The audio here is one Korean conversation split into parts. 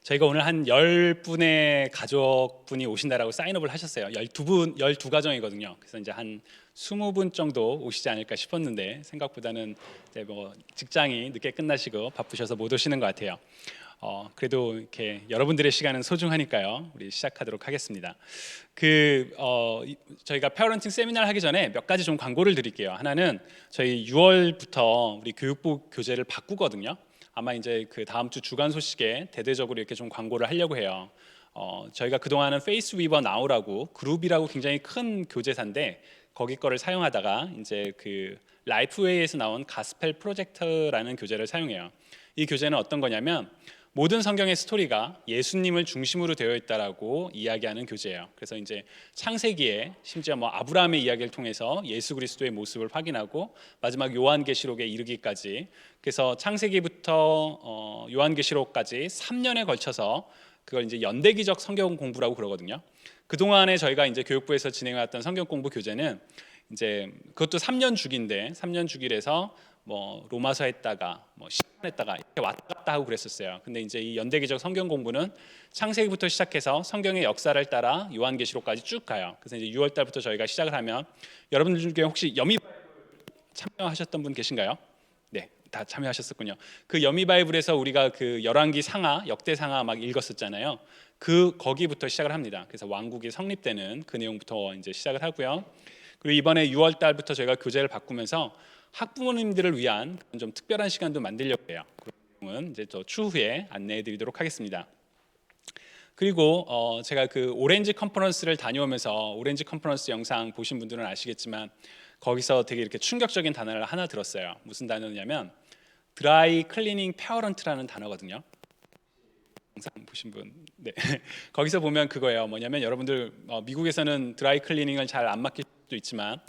저희가 오늘 한 10분의 가족분이 오신다라고 사인업을 하셨어요. 12분, 12가정이거든요. 그래서 이제 한 20분 정도 오시지 않을까 싶었는데 생각보다는 이제 뭐 직장이 늦게 끝나시고 바쁘셔서 못 오시는 것 같아요. 그래도 이렇게 여러분들의 시간은 소중하니까요. 우리 시작하도록 하겠습니다. 저희가 페어런팅 세미나를 하기 전에 몇 가지 좀 광고를 드릴게요. 하나는 저희 6월부터 우리 교육부 교재를 바꾸거든요. 아마 이제 그 다음 주 주간 소식에 대대적으로 이렇게 좀 광고를 하려고 해요. 저희가 그동안은 페이스 위버 나우라고 그룹이라고 굉장히 큰 교재사인데 거기 거를 사용하다가 이제 그 라이프웨이에서 나온 가스펠 프로젝트라는 교재를 사용해요. 이 교재는 어떤 거냐면 모든 성경의 스토리가 예수님을 중심으로 되어 있다라고 이야기하는 교재예요. 그래서 이제 창세기에 심지어 뭐 아브라함의 이야기를 통해서 예수 그리스도의 모습을 확인하고 마지막 요한계시록에 이르기까지, 그래서 창세기부터 요한계시록까지 3년에 걸쳐서 그걸 이제 연대기적 성경 공부라고 그러거든요. 그 동안에 저희가 이제 교육부에서 진행해왔던 성경 공부 교재는 이제 그것도 3년 주기인데 3년 주기래서 뭐 로마서 했다가 뭐 시편 했다가 이렇게 왔다 갔다 하고 그랬었어요. 근데 이제 이 연대기적 성경 공부는 창세기부터 시작해서 성경의 역사를 따라 요한계시록까지 쭉 가요. 그래서 이제 6월 달부터 저희가 시작을 하면 여러분들 중에 혹시 여미 참여하셨던 분 계신가요? 네, 다 참여하셨었군요. 그 여미 바이블에서 우리가 그 열왕기 상하, 역대 상하 막 읽었었잖아요. 거기부터 시작을 합니다. 그래서 왕국이 성립되는 그 내용부터 이제 시작을 하고요. 그리고 이번에 6월 달부터 저희가 교재를 바꾸면서 학부모님들을 위한 좀 특별한 시간도 만들려고 해요. 그런 내용은 이제 또 추후에 안내해드리도록 하겠습니다. 그리고 제가 그 오렌지 컨퍼런스를 다녀오면서 오렌지 컨퍼런스 영상 보신 분들은 아시겠지만 거기서 되게 이렇게 충격적인 단어를 하나 들었어요. 무슨 단어냐면 드라이 클리닝 페어런트라는 단어거든요. 영상 보신 분, 네. 거기서 보면 그거예요. 뭐냐면 여러분들 미국에서는 드라이 클리닝을 잘 안 맡길 수도 있지만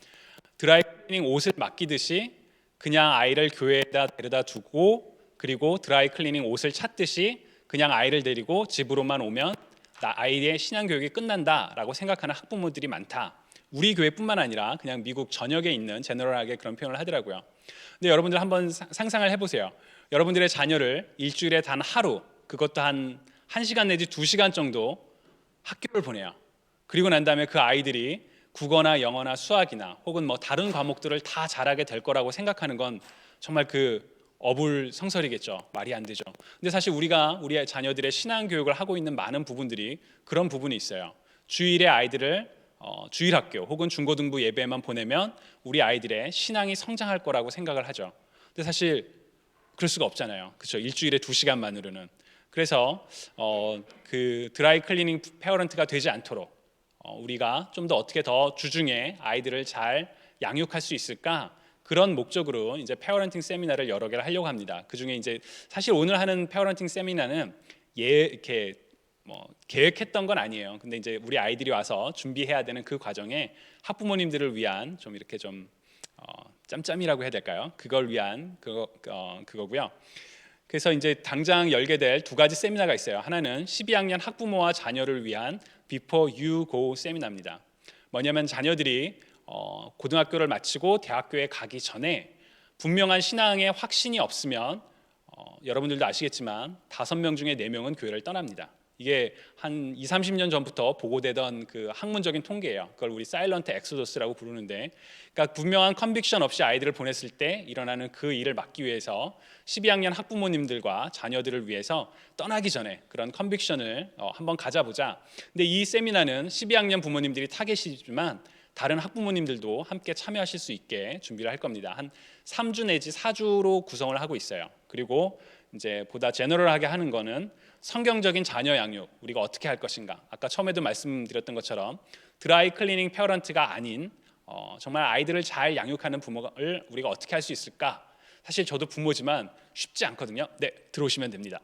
드라이 클리닝 옷을 맡기듯이 그냥 아이를 교회에다 데려다 두고 그리고 드라이 클리닝 옷을 찾듯이 그냥 아이를 데리고 집으로만 오면 아이의 신앙 교육이 끝난다라고 생각하는 학부모들이 많다. 우리 교회뿐만 아니라 그냥 미국 전역에 있는 제너럴하게 그런 표현을 하더라고요. 근데 여러분들 한번 상상을 해보세요. 여러분들의 자녀를 일주일에 단 하루, 그것도 한 1시간 내지 2시간 정도 학교를 보내요. 그리고 난 다음에 그 아이들이 국어나 영어나 수학이나 혹은 뭐 다른 과목들을 다 잘하게 될 거라고 생각하는 건 정말 그 어불성설이겠죠. 말이 안 되죠. 근데 사실 우리가 우리 자녀들의 신앙 교육을 하고 있는 많은 부분들이 그런 부분이 있어요. 주일에 아이들을 주일학교 혹은 중고등부 예배만 보내면 우리 아이들의 신앙이 성장할 거라고 생각을 하죠. 근데 사실 그럴 수가 없잖아요. 그렇죠? 일주일에 2시간만으로는. 그래서 그 드라이 클리닝 페어런트가 되지 않도록 우리가 좀 더 어떻게 더 주중에 아이들을 잘 양육할 수 있을까, 그런 목적으로 이제 페어런팅 세미나를 여러 개를 하려고 합니다. 그 중에 이제 사실 오늘 하는 페어런팅 세미나는 이렇게 뭐 계획했던 건 아니에요. 근데 이제 우리 아이들이 와서 준비해야 되는 그 과정에 학부모님들을 위한 좀 이렇게 좀 짬짬이라고 해야 될까요? 그걸 위한 그거고요. 그래서 이제 당장 열게 될 2가지 세미나가 있어요. 하나는 12학년 학부모와 자녀를 위한 Before You Go 세미나입니다. 뭐냐면 자녀들이 고등학교를 마치고 대학교에 가기 전에 분명한 신앙의 확신이 없으면 여러분들도 아시겠지만 5명 중에 4명은 교회를 떠납니다. 이게 한 20, 30년 전부터 보고되던 그 학문적인 통계예요. 그걸 우리 사일런트 엑소더스라고 부르는데, 그러니까 분명한 컨빅션 없이 아이들을 보냈을 때 일어나는 그 일을 막기 위해서 12학년 학부모님들과 자녀들을 위해서 떠나기 전에 그런 컨빅션을 한번 가져보자. 근데 이 세미나는 12학년 부모님들이 타겟이지만 다른 학부모님들도 함께 참여하실 수 있게 준비를 할 겁니다. 한 3주 내지 4주로 구성을 하고 있어요. 그리고 이제 보다 제너럴하게 하는 거는 성경적인 자녀 양육, 우리가 어떻게 할 것인가. 아까 처음에도 말씀드렸던 것처럼 드라이 클리닝 페어런트가 아닌 정말 아이들을 잘 양육하는 부모를 우리가 어떻게 할 수 있을까. 사실 저도 부모지만 쉽지 않거든요. 네, 들어오시면 됩니다.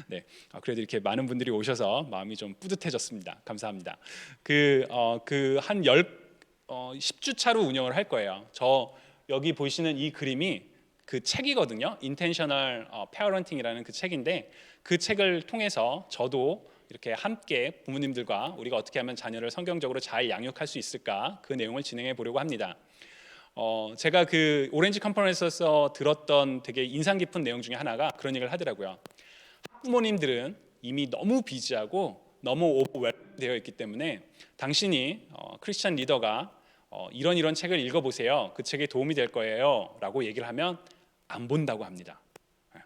네, 그래도 이렇게 많은 분들이 오셔서 마음이 좀 뿌듯해졌습니다. 감사합니다. 한 10주 차로 운영을 할 거예요. 저 여기 보시는 이 그림이 그 책이거든요. 인텐셔널 페어런팅이라는 그 책인데, 그 책을 통해서 저도 이렇게 함께 부모님들과 우리가 어떻게 하면 자녀를 성경적으로 잘 양육할 수 있을까, 그 내용을 진행해 보려고 합니다. 제가 그 오렌지 컨퍼런스에서 들었던 되게 인상 깊은 내용 중에 하나가 그런 얘기를 하더라고요. 학부모님들은 이미 너무 비지하고 너무 오버웰되어 있기 때문에 당신이 크리스찬 리더가 이런 책을 읽어보세요. 그 책에 도움이 될 거예요 라고 얘기를 하면 안 본다고 합니다.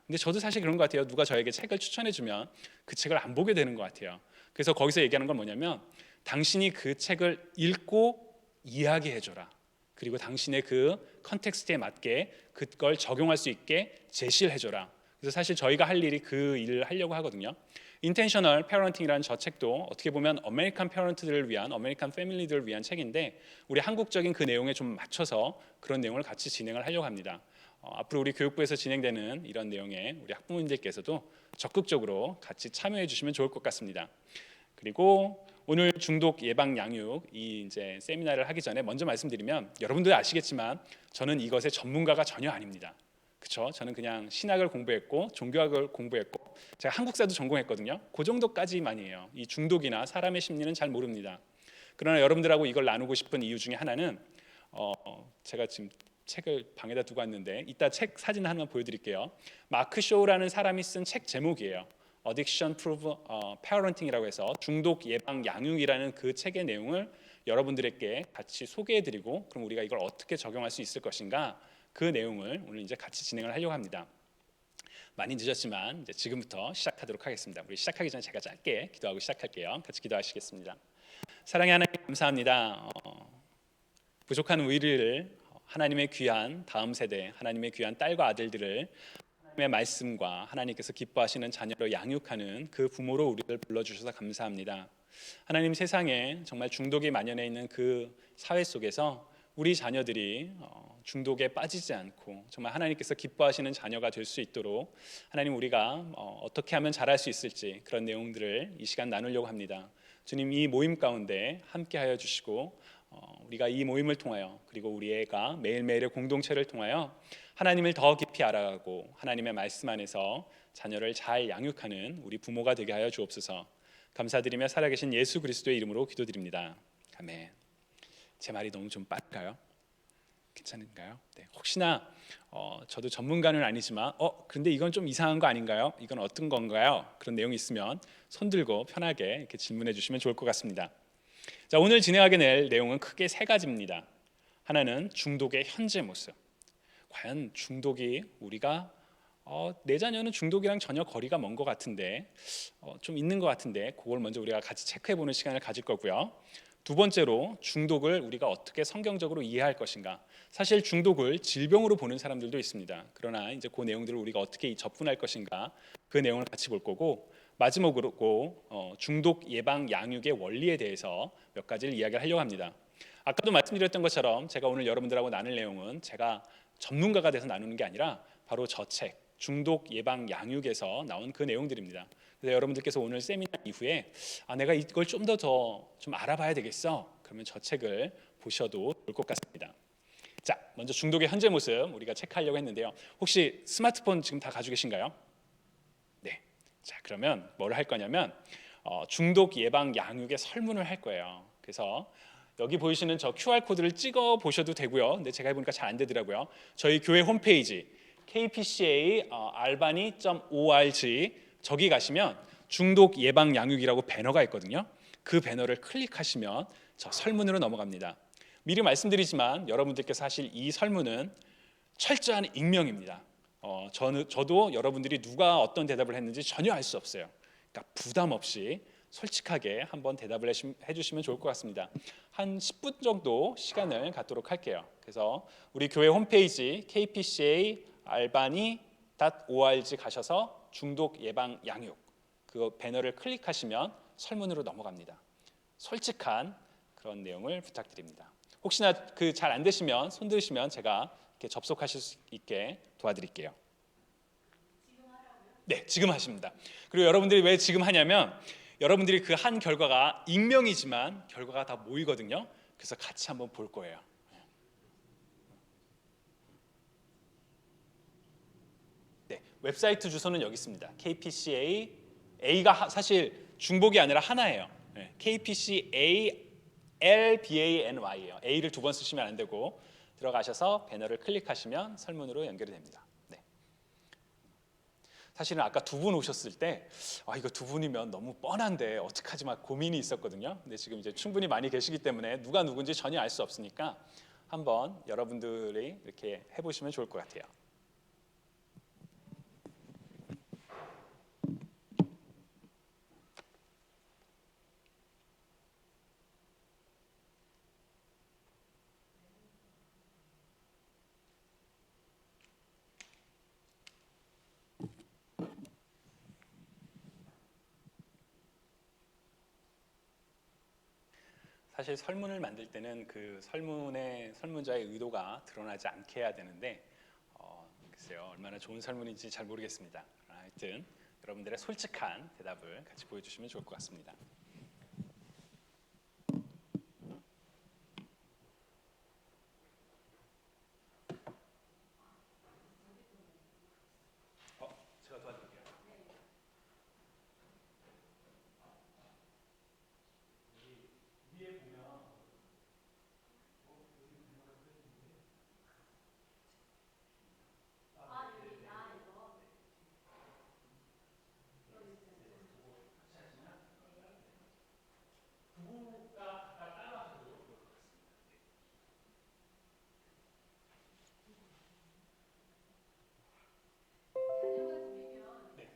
근데 저도 사실 그런 것 같아요. 누가 저에게 책을 추천해주면 그 책을 안 보게 되는 것 같아요. 그래서 거기서 얘기하는 건 뭐냐면 당신이 그 책을 읽고 이야기해줘라. 그리고 당신의 그 컨텍스트에 맞게 그걸 적용할 수 있게 제시를 해줘라. 그래서 사실 저희가 할 일이 그 일을 하려고 하거든요. 인텐셔널 페어런팅이라는 저 책도 어떻게 보면 아메리칸 페어런트들을 위한, 아메리칸 패밀리들을 위한 책인데 우리 한국적인 그 내용에 좀 맞춰서 그런 내용을 같이 진행을 하려고 합니다. 앞으로 우리 교육부에서 진행되는 이런 내용에 우리 학부모님들께서도 적극적으로 같이 참여해 주시면 좋을 것 같습니다. 그리고 오늘 중독 예방 양육 이 이제 세미나를 하기 전에 먼저 말씀드리면 여러분들 아시겠지만 저는 이것의 전문가가 전혀 아닙니다. 그렇죠? 저는 그냥 신학을 공부했고 종교학을 공부했고 제가 한국사도 전공했거든요. 그 정도까지만이에요. 이 중독이나 사람의 심리는 잘 모릅니다. 그러나 여러분들하고 이걸 나누고 싶은 이유 중에 하나는 제가 지금 책을 방에다 두고 왔는데 이따 책 사진 하나 보여드릴게요. 마크 쇼라는 사람이 쓴 책 제목이에요. Addiction Proof Parenting이라고 해서 중독 예방 양육이라는 그 책의 내용을 여러분들에게 같이 소개해드리고 그럼 우리가 이걸 어떻게 적용할 수 있을 것인가 그 내용을 오늘 이제 같이 진행을 하려고 합니다. 많이 늦었지만 이제 지금부터 시작하도록 하겠습니다. 우리 시작하기 전에 제가 짧게 기도하고 시작할게요. 같이 기도하시겠습니다. 사랑의 하나님 감사합니다. 부족한 우리를 하나님의 귀한 다음 세대, 하나님의 귀한 딸과 아들들을 하나님의 말씀과 하나님께서 기뻐하시는 자녀로 양육하는 그 부모로 우리를 불러주셔서 감사합니다. 하나님 세상에 정말 중독이 만연해 있는 그 사회 속에서 우리 자녀들이 중독에 빠지지 않고 정말 하나님께서 기뻐하시는 자녀가 될 수 있도록 하나님 우리가 어떻게 하면 잘할 수 있을지 그런 내용들을 이 시간 나누려고 합니다. 주님 이 모임 가운데 함께하여 주시고 우리가 이 모임을 통하여 그리고 우리 애가 매일매일의 공동체를 통하여 하나님을 더 깊이 알아가고 하나님의 말씀 안에서 자녀를 잘 양육하는 우리 부모가 되게 하여 주옵소서. 감사드리며 살아계신 예수 그리스도의 이름으로 기도드립니다. 아멘. 제 말이 너무 좀 빠를까요? 괜찮은가요? 네, 혹시나 저도 전문가는 아니지만 근데 이건 좀 이상한 거 아닌가요? 이건 어떤 건가요? 그런 내용이 있으면 손 들고 편하게 이렇게 질문해 주시면 좋을 것 같습니다. 자, 오늘 진행하게 될 내용은 크게 세 가지입니다. 하나는 중독의 현재 모습. 과연 중독이 우리가 내 자녀는 중독이랑 전혀 거리가 먼 것 같은데 좀 있는 것 같은데 그걸 먼저 우리가 같이 체크해보는 시간을 가질 거고요. 두 번째로 중독을 우리가 어떻게 성경적으로 이해할 것인가. 사실 중독을 질병으로 보는 사람들도 있습니다. 그러나 이제 그 내용들을 우리가 어떻게 접근할 것인가 그 내용을 같이 볼 거고 마지막으로 중독 예방 양육의 원리에 대해서 몇 가지를 이야기를 하려고 합니다. 아까도 말씀드렸던 것처럼 제가 오늘 여러분들하고 나눌 내용은 제가 전문가가 돼서 나누는 게 아니라 바로 저 책 중독 예방 양육에서 나온 그 내용들입니다. 그래서 여러분들께서 오늘 세미나 이후에 내가 이걸 좀 더 좀 알아봐야 되겠어. 그러면 저 책을 보셔도 좋을 것 같습니다. 자, 먼저 중독의 현재 모습 우리가 체크하려고 했는데요. 혹시 스마트폰 지금 다 가지고 계신가요? 네. 자, 그러면 뭘 할 거냐면 중독 예방 양육의 설문을 할 거예요. 그래서 여기 보이시는 저 QR 코드를 찍어 보셔도 되고요. 근데 제가 해보니까 잘 안 되더라고요. 저희 교회 홈페이지 kpca albany.org 저기 가시면 중독 예방 양육이라고 배너가 있거든요. 그 배너를 클릭하시면 저 설문으로 넘어갑니다. 미리 말씀드리지만 여러분들께서 사실 이 설문은 철저한 익명입니다. 저도 여러분들이 누가 어떤 대답을 했는지 전혀 알 수 없어요. 그러니까 부담 없이 솔직하게 한번 대답을 해주시면 좋을 것 같습니다. 한 10분 정도 시간을 갖도록 할게요. 그래서 우리 교회 홈페이지 kpca albany.org 가셔서 중독 예방 양육 그 배너를 클릭하시면 설문으로 넘어갑니다. 솔직한 그런 내용을 부탁드립니다. 혹시나 그 잘 안 되시면 손 들으시면 제가 이렇게 접속하실 수 있게 도와드릴게요. 네, 지금 하십니다. 그리고 여러분들이 왜 지금 하냐면 여러분들이 그 한 결과가 익명이지만 결과가 다 모이거든요. 그래서 같이 한번 볼 거예요. 네, 웹사이트 주소는 여기 있습니다. KPCA A가 사실 중복이 아니라 하나예요. 네, KPCA LBANY예요. A를 두 번 쓰시면 안 되고 들어가셔서 배너를 클릭하시면 설문으로 연결이 됩니다. 네. 사실은 아까 두 분 오셨을 때 이거 두 분이면 너무 뻔한데 어떡하지 막 고민이 있었거든요. 근데 지금 이제 충분히 많이 계시기 때문에 누가 누군지 전혀 알 수 없으니까 한번 여러분들이 이렇게 해보시면 좋을 것 같아요. 사실 설문을 만들 때는 그 설문자의 의도가 드러나지 않게 해야 되는데 글쎄요 얼마나 좋은 설문인지 잘 모르겠습니다. 하여튼 여러분들의 솔직한 대답을 같이 보여주시면 좋을 것 같습니다. 제가 도와드릴게요. 위에 보면 부부가 각각 따라하셔도 좋을 것 같습니다. 네.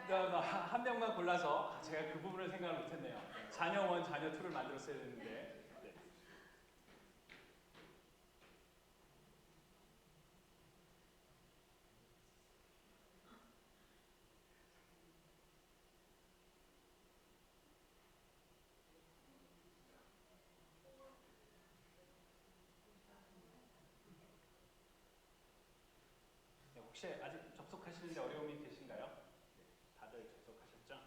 그러니까 한 명만 골라서 제가 그 부분을 생각을 못했네요. 자녀 1, 자녀 2를 만들었어야 되는데. 네. 네, 혹시 아직 접속하시는데 어려움이 계신가요? 네, 다들 접속하셨죠?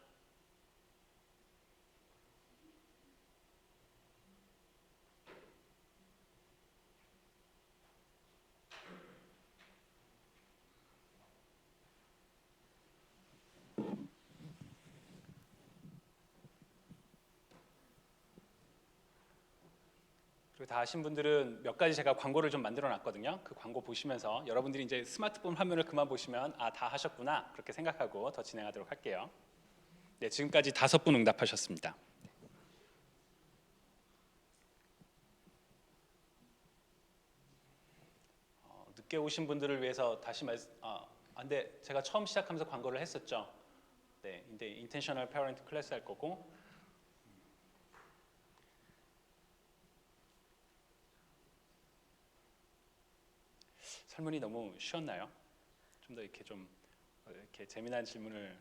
그리고 다 하신 분들은 몇 가지 제가 광고를 좀 만들어 놨거든요. 그 광고 보시면서 여러분들이 이제 스마트폰 화면을 그만 보시면 다 하셨구나 그렇게 생각하고 더 진행하도록 할게요. 네, 지금까지 5분 응답하셨습니다. 늦게 오신 분들을 위해서 다시 근데 제가 처음 시작하면서 광고를 했었죠. 네, 근데 인텐셔널 페어런트 클래스 할 거고 설문이 너무 쉬웠나요? 좀 더 이렇게 이렇게 재미난 질문을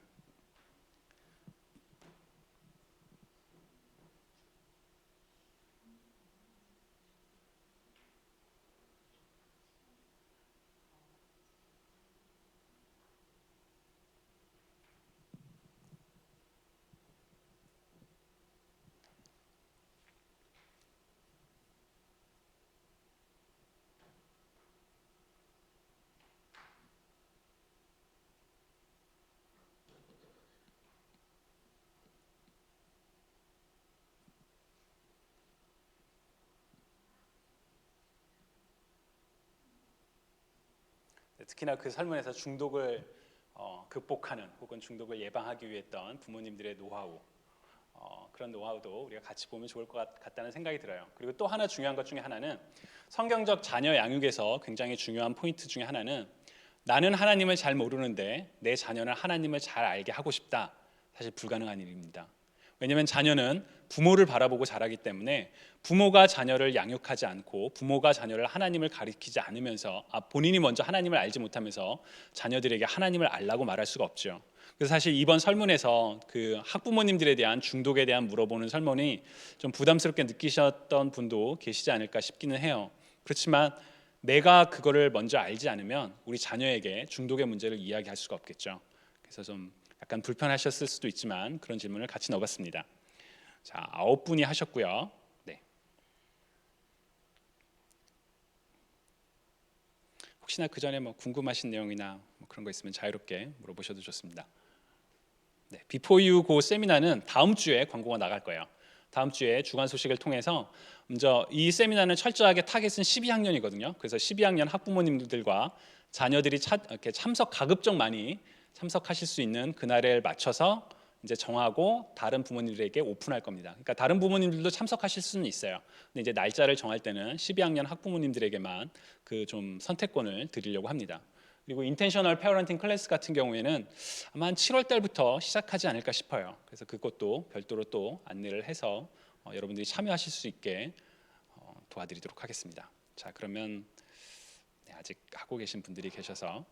특히나 그 설문에서 중독을 극복하는 혹은 중독을 예방하기 위해 했던 부모님들의 노하우 그런 노하우도 우리가 같이 보면 좋을 것 같다는 생각이 들어요. 그리고 또 하나 중요한 것 중에 하나는 성경적 자녀 양육에서 굉장히 중요한 포인트 중에 하나는 나는 하나님을 잘 모르는데 내 자녀는 하나님을 잘 알게 하고 싶다. 사실 불가능한 일입니다. 왜냐하면 자녀는 부모를 바라보고 자라기 때문에 부모가 자녀를 양육하지 않고 부모가 자녀를 하나님을 가리키지 않으면서 본인이 먼저 하나님을 알지 못하면서 자녀들에게 하나님을 알라고 말할 수가 없죠. 그래서 사실 이번 설문에서 그 학부모님들에 대한 중독에 대한 물어보는 설문이 좀 부담스럽게 느끼셨던 분도 계시지 않을까 싶기는 해요. 그렇지만 내가 그거를 먼저 알지 않으면 우리 자녀에게 중독의 문제를 이야기할 수가 없겠죠. 그래서 좀 약간 불편하셨을 수도 있지만 그런 질문을 같이 넣어봤습니다. 자, 9분이 하셨고요. 네. 혹시나 그 전에 뭐 궁금하신 내용이나 뭐 그런 거 있으면 자유롭게 물어보셔도 좋습니다. 네, Before You Go 세미나는 다음 주에 광고가 나갈 거예요. 다음 주에 주간 소식을 통해서 먼저 이 세미나는 철저하게 타겟은 12학년이거든요. 그래서 12학년 학부모님들과 자녀들이 이렇게 가급적 많이 참석하실 수 있는 그날에 맞춰서 이제 정하고 다른 부모님들에게 오픈할 겁니다. 그러니까 다른 부모님들도 참석하실 수는 있어요. 근데 이제 날짜를 정할 때는 12학년 학부모님들에게만 그 좀 선택권을 드리려고 합니다. 그리고 인텐셔널 페어런팅 클래스 같은 경우에는 아마 한 7월 달부터 시작하지 않을까 싶어요. 그래서 그것도 별도로 또 안내를 해서 여러분들이 참여하실 수 있게 도와드리도록 하겠습니다. 자, 그러면 아직 하고 계신 분들이 계셔서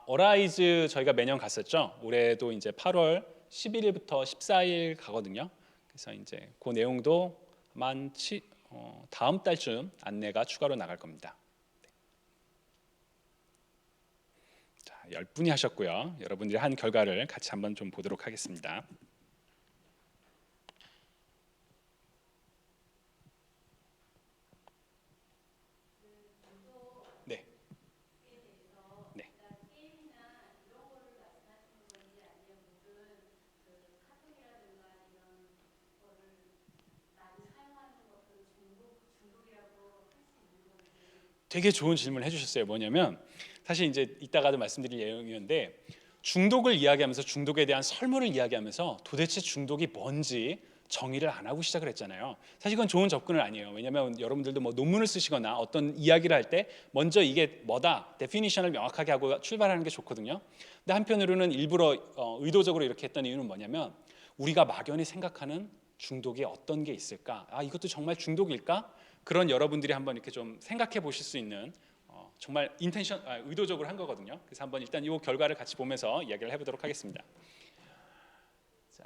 어라이즈 저희가 매년 갔었죠. 올해도 이제 8월 11일부터 14일 가거든요. 그래서 이제 그 내용도 다음 달쯤 안내가 추가로 나갈 겁니다. 자, 10분이 하셨고요. 여러분들이 한 결과를 같이 한번 좀 보도록 하겠습니다. 네. 네. 되게 좋은 질문을 해주셨어요. 뭐냐면 사실 이제 이따가도 말씀드릴 내용이었는데 중독을 이야기하면서 중독에 대한 설문을 이야기하면서 도대체 중독이 뭔지 정의를 안 하고 시작을 했잖아요. 사실 이건 좋은 접근은 아니에요. 왜냐하면 여러분들도 뭐 논문을 쓰시거나 어떤 이야기를 할 때 먼저 이게 뭐다 데피니션을 명확하게 하고 출발하는 게 좋거든요. 근데 한편으로는 일부러 의도적으로 이렇게 했던 이유는 뭐냐면 우리가 막연히 생각하는 중독이 어떤 게 있을까? 이것도 정말 중독일까? 그런 여러분들이 한번 이렇게 좀 생각해 보실 수 있는 정말 의도적으로 한 거거든요. 그래서 한번 일단 이 결과를 같이 보면서 이야기를 해보도록 하겠습니다. 자,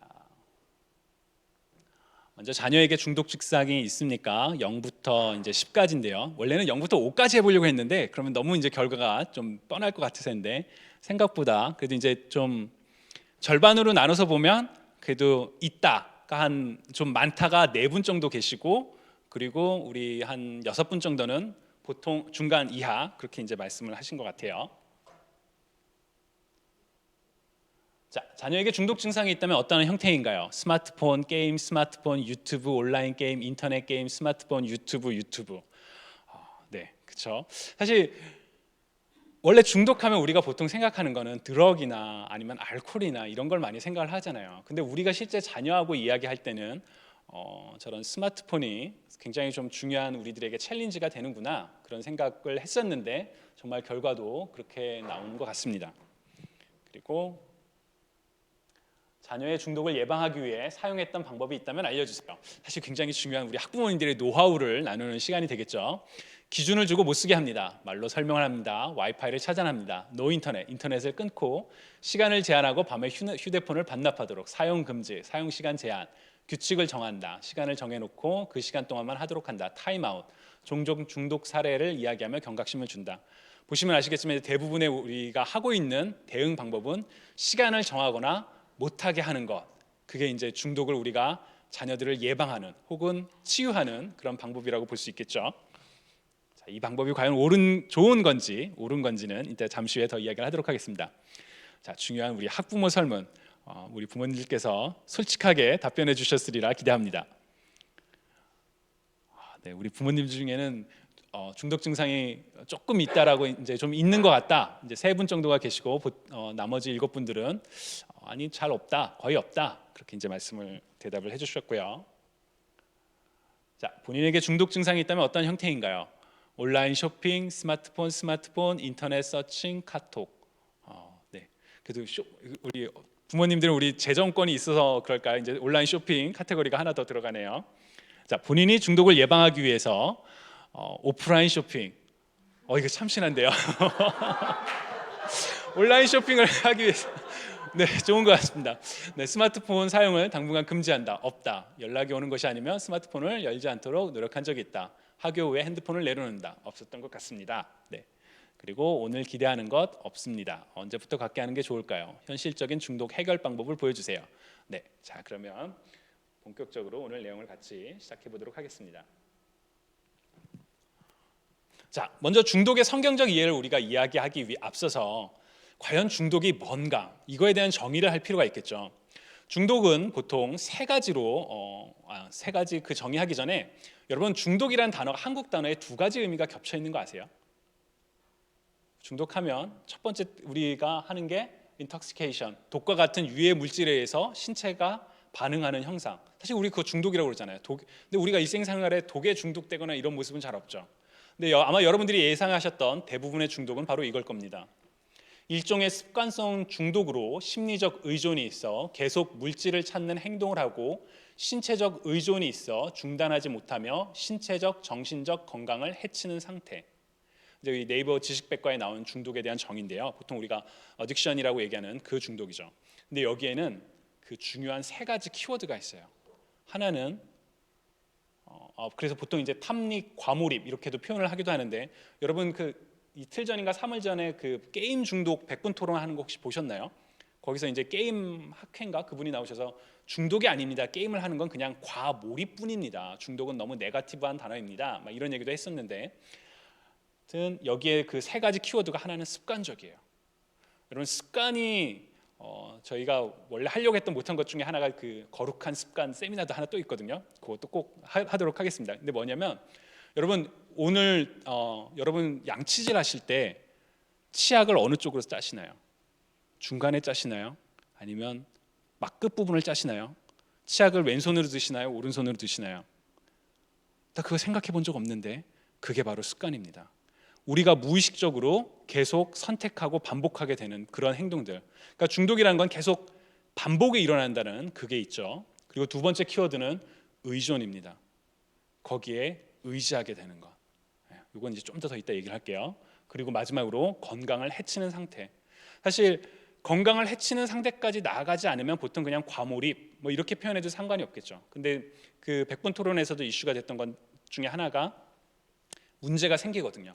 먼저 자녀에게 중독 증상이 있습니까? 0부터 이제 10까지인데요. 원래는 0부터 5까지 해보려고 했는데 그러면 너무 이제 결과가 좀 뻔할 것 같아서인데 생각보다 그래도 이제 좀 절반으로 나눠서 보면 그래도 있다가 한 좀 많다가 4분 정도 계시고 그리고 우리 한 6분 정도는 보통 중간 이하 그렇게 이제 말씀을 하신 것 같아요. 자, 자녀에게 중독 증상이 있다면 어떤 형태인가요? 스마트폰 게임, 스마트폰 유튜브, 온라인 게임, 인터넷 게임, 스마트폰 유튜브. 네, 그렇죠. 사실 원래 중독하면 우리가 보통 생각하는 거는 드럭이나 아니면 알코올이나 이런 걸 많이 생각을 하잖아요. 근데 우리가 실제 자녀하고 이야기할 때는 저런 스마트폰이 굉장히 좀 중요한 우리들에게 챌린지가 되는구나 그런 생각을 했었는데 정말 결과도 그렇게 나오는 것 같습니다. 그리고 자녀의 중독을 예방하기 위해 사용했던 방법이 있다면 알려주세요. 사실 굉장히 중요한 우리 학부모님들의 노하우를 나누는 시간이 되겠죠. 기준을 주고 못 쓰게 합니다. 말로 설명을 합니다. 와이파이를 차단합니다. 노 인터넷, 인터넷을 끊고 시간을 제한하고 밤에 휴대폰을 반납하도록 사용 금지, 사용 시간 제한, 규칙을 정한다. 시간을 정해놓고 그 시간 동안만 하도록 한다. 타임아웃, 종종 중독 사례를 이야기하며 경각심을 준다. 보시면 아시겠지만 대부분의 우리가 하고 있는 대응 방법은 시간을 정하거나 못하게 하는 것, 그게 이제 중독을 우리가 자녀들을 예방하는 혹은 치유하는 그런 방법이라고 볼 수 있겠죠. 자, 이 방법이 과연 좋은 건지 옳은 건지는 이따 잠시 후에 더 이야기를 하도록 하겠습니다. 자, 중요한 우리 학부모 설문, 우리 부모님들께서 솔직하게 답변해 주셨으리라 기대합니다. 네, 우리 부모님 중에는 중독 증상이 조금 있다라고 이제 좀 있는 것 같다. 이제 3분 정도가 계시고 나머지 7분들은 아니 잘 없다, 거의 없다 그렇게 이제 대답을 해주셨고요. 자, 본인에게 중독 증상이 있다면 어떤 형태인가요? 온라인 쇼핑, 스마트폰, 인터넷 서칭, 카톡. 네, 그래도 우리 부모님들은 우리 재정권이 있어서 그럴까요? 이제 온라인 쇼핑 카테고리가 하나 더 들어가네요. 자, 본인이 중독을 예방하기 위해서 오프라인 쇼핑. 이거 참신한데요. 온라인 쇼핑을 하기 위해서 네, 좋은 것 같습니다. 네, 스마트폰 사용을 당분간 금지한다. 없다. 연락이 오는 것이 아니면 스마트폰을 열지 않도록 노력한 적이 있다. 학교 후에 핸드폰을 내려놓는다. 없었던 것 같습니다. 네. 그리고 오늘 기대하는 것 없습니다. 언제부터 갖게 하는 게 좋을까요? 현실적인 중독 해결 방법을 보여주세요. 네, 자 그러면 본격적으로 오늘 내용을 같이 시작해 보도록 하겠습니다. 자, 먼저 중독의 성경적 이해를 우리가 이야기하기 앞서서 과연 중독이 뭔가 이거에 대한 정의를 할 필요가 있겠죠. 중독은 보통 세 가지로 세 가지 그 정의하기 전에 여러분 중독이라는 단어가 한국 단어에 두 가지 의미가 겹쳐 있는 거 아세요? 중독하면 첫 번째 우리가 하는 게 intoxication, 독과 같은 유해 물질에 의해서 신체가 반응하는 형상. 사실 우리 그거 중독이라고 그러잖아요. 근데 우리가 일생생활에 독에 중독되거나 이런 모습은 잘 없죠. 근데 아마 여러분들이 예상하셨던 대부분의 중독은 바로 이걸 겁니다. 일종의 습관성 중독으로 심리적 의존이 있어 계속 물질을 찾는 행동을 하고 신체적 의존이 있어 중단하지 못하며 신체적, 정신적 건강을 해치는 상태. 이제 이 네이버 지식백과에 나온 중독에 대한 정의인데요. 보통 우리가 어딕션이라고 얘기하는 그 중독이죠. 근데 여기에는 그 중요한 세 가지 키워드가 있어요. 하나는 그래서 보통 이제 탐닉, 과몰입 이렇게도 표현을 하기도 하는데 여러분 그 이틀 전인가 3일 전에 그 게임 중독 100분 토론하는 거 혹시 보셨나요? 거기서 이제 게임 학회인가 그분이 나오셔서 중독이 아닙니다. 게임을 하는 건 그냥 과몰입뿐입니다. 중독은 너무 네거티브한 단어입니다. 막 이런 얘기도 했었는데 여기에 그 세 가지 키워드가 하나는 습관적이에요. 여러분 습관이 저희가 원래 하려고 했던 못한 것 중에 하나가 그 거룩한 습관 세미나도 하나 또 있거든요. 그것도 꼭 하도록 하겠습니다. 근데 뭐냐면 여러분 오늘 여러분 양치질 하실 때 치약을 어느 쪽으로 짜시나요? 중간에 짜시나요? 아니면 막 끝부분을 짜시나요? 치약을 왼손으로 드시나요? 오른손으로 드시나요? 나 그거 생각해 본 적 없는데 그게 바로 습관입니다. 우리가 무의식적으로 계속 선택하고 반복하게 되는 그런 행동들. 그러니까 중독이라는 건 계속 반복이 일어난다는 그게 있죠. 그리고 두 번째 키워드는 의존입니다. 거기에 의지하게 되는 것. 이건 이제 좀 더 이따 얘기를 할게요. 그리고 마지막으로 건강을 해치는 상태. 사실 건강을 해치는 상태까지 나아가지 않으면 보통 그냥 과몰입 뭐 이렇게 표현해도 상관이 없겠죠. 근데 그 100분 토론에서도 이슈가 됐던 것 중에 하나가 문제가 생기거든요.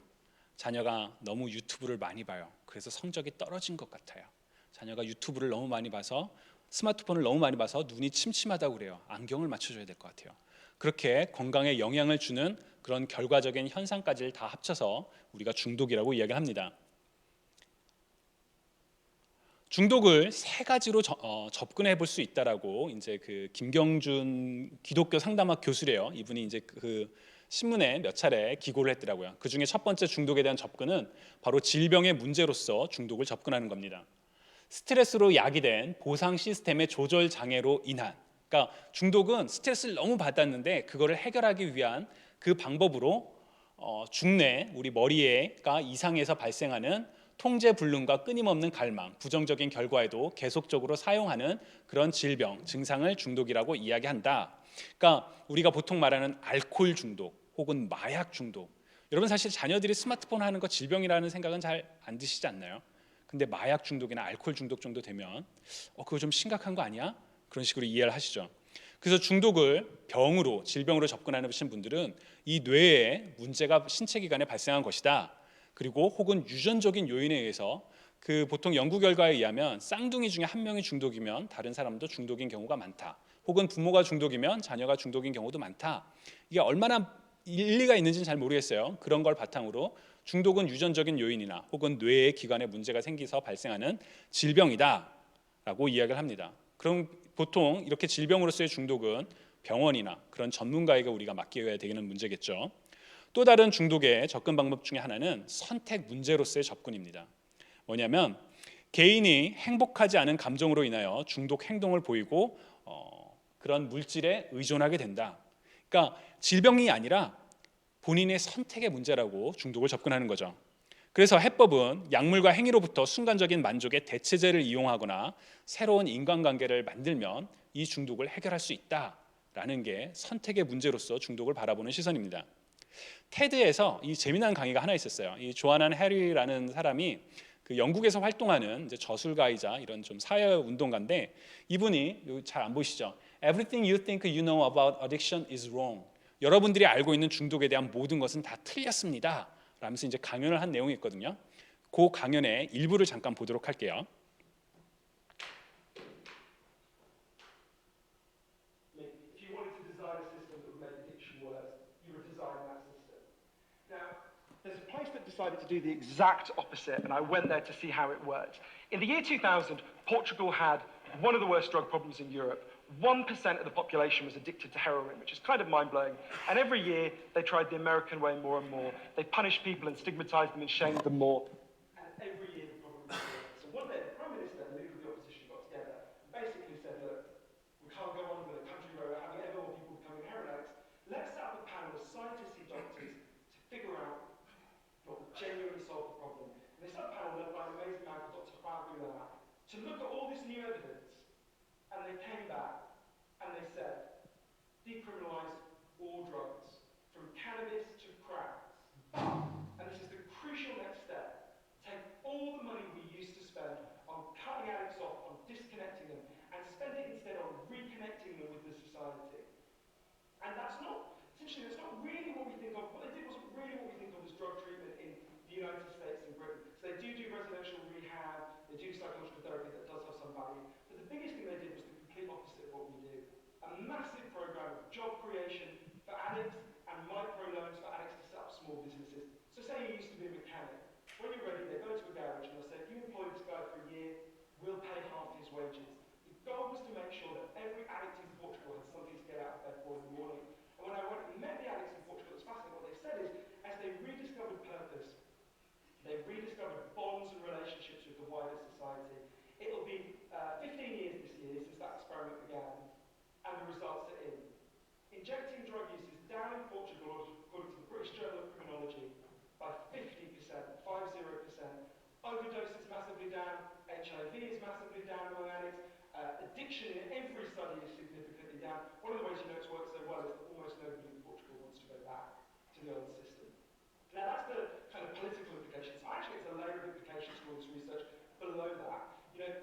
자녀가 너무 유튜브를 많이 봐요. 그래서 성적이 떨어진 것 같아요. 자녀가 유튜브를 너무 많이 봐서 스마트폰을 너무 많이 봐서 눈이 침침하다고 그래요. 안경을 맞춰줘야 될 것 같아요. 그렇게 건강에 영향을 주는 그런 결과적인 현상까지를 다 합쳐서 우리가 중독이라고 이야기를 합니다. 중독을 세 가지로 접근해 볼 수 있다라고 이제 그 김경준 기독교 상담학 교수래요. 이분이 이제 그 신문에 몇 차례 기고를 했더라고요. 그 중에 첫 번째 중독에 대한 접근은 바로 질병의 문제로서 중독을 접근하는 겁니다. 스트레스로 야기된 보상 시스템의 조절 장애로 인한, 그러니까 중독은 스트레스를 너무 받았는데 그거를 해결하기 위한 그 방법으로 중뇌, 우리 머리가 이상해서 발생하는 통제 불능과 끊임없는 갈망, 부정적인 결과에도 계속적으로 사용하는 그런 질병, 증상을 중독이라고 이야기한다. 그러니까 우리가 보통 말하는 알코올 중독 혹은 마약 중독. 여러분 사실 자녀들이 스마트폰 하는 거 질병이라는 생각은 잘 안 드시지 않나요? 근데 마약 중독이나 알코올 중독 정도 되면 그거 좀 심각한 거 아니야? 그런 식으로 이해를 하시죠. 그래서 중독을 병으로, 질병으로 접근하는 분들은 이 뇌에 문제가 신체 기관에 발생한 것이다. 그리고 혹은 유전적인 요인에 의해서 그 보통 연구 결과에 의하면 쌍둥이 중에 한 명이 중독이면 다른 사람도 중독인 경우가 많다. 혹은 부모가 중독이면 자녀가 중독인 경우도 많다. 이게 얼마나 일리가 있는지는 잘 모르겠어요. 그런 걸 바탕으로 중독은 유전적인 요인이나 혹은 뇌의 기관에 문제가 생기서 발생하는 질병이다라고 이야기를 합니다. 그럼 보통 이렇게 질병으로서의 중독은 병원이나 그런 전문가에게 우리가 맡겨야 되는 문제겠죠. 또 다른 중독의 접근 방법 중에 하나는 선택 문제로서의 접근입니다. 뭐냐면 개인이 행복하지 않은 감정으로 인하여 중독 행동을 보이고 그런 물질에 의존하게 된다. 그러니까 질병이 아니라 본인의 선택의 문제라고 중독을 접근하는 거죠. 그래서 해법은 약물과 행위로부터 순간적인 만족의 대체제를 이용하거나 새로운 인간관계를 만들면 이 중독을 해결할 수 있다라는 게 선택의 문제로서 중독을 바라보는 시선입니다. 테드에서 이 재미난 강의가 하나 있었어요. 이 조아난 해리라는 사람이 그 영국에서 활동하는 이제 저술가이자 이런 좀 사회 운동가인데 이분이 잘 안 보이시죠? Everything you think you know about addiction is wrong. 여러분들이 알고 있는 중독에 대한 모든 것은 다 틀렸습니다. 라면서 이제 강연을 한 내용이 있거든요. 그 강연의 일부를 잠깐 보도록 할게요. If you wanted to design a system that would make addiction worse, you would design that system. Now, there's a place that decided to do the exact opposite, and I went there to see how it worked. In the year 2000, Portugal had one of the worst drug problems in Europe. 1% of the population was addicted to heroin, which is kind of mind-blowing. And every year, they tried the American way more and more. They punished people and stigmatized them and shamed them more. And every year, the problem was worse. So one day, the Prime Minister and the leader of the opposition got together and basically said, look, we can't go on with a country where we're having ever more people becoming heroin addicts. Let's set up a panel of scientists and doctors to figure out what will genuinely solve the problem. And they set up a panel led by an amazing man called Dr. Juan Gulana to look at all this new evidence. And they came back and they said, decriminalise all drugs, from cannabis to crack. And this is the crucial next step. Take all the money we used to spend on cutting addicts off, on disconnecting them, and spend it instead on reconnecting them with the society. And that's not, essentially, that's not really what we think of. What they did wasn't really what we think of as drug treatment in the United States and Britain. So they do residential rehab, they do psychological therapy that does have some value. But the biggest thing they did was the complete opposite of what we do. A massive program of job creation for addicts and microloans for addicts to set up small businesses. So say you used to be a mechanic. When you're ready, they go to a garage and they'll say, if you employ this guy for a year, we'll pay half his wages. The goal was to make sure that every addict in Portugal had something to get out of bed for in the morning. And when I went and met the addicts in Portugal, it was fascinating. What they said is, as they rediscovered purpose, they rediscovered bonds and relationships with the wider society. It'll be 15 years this year since that experiment began, and the results are in. Injecting drug use is down in Portugal, according to the British Journal of Criminology, by 50%, 50%. Overdose is massively down, HIV is massively down among addicts, addiction in every study is significantly down. One of the ways you know it's worked so well is that almost nobody in Portugal wants to go back to the old system. Now that's the kind of political implications. Actually, it's a layer of implications for all this research below that. You know,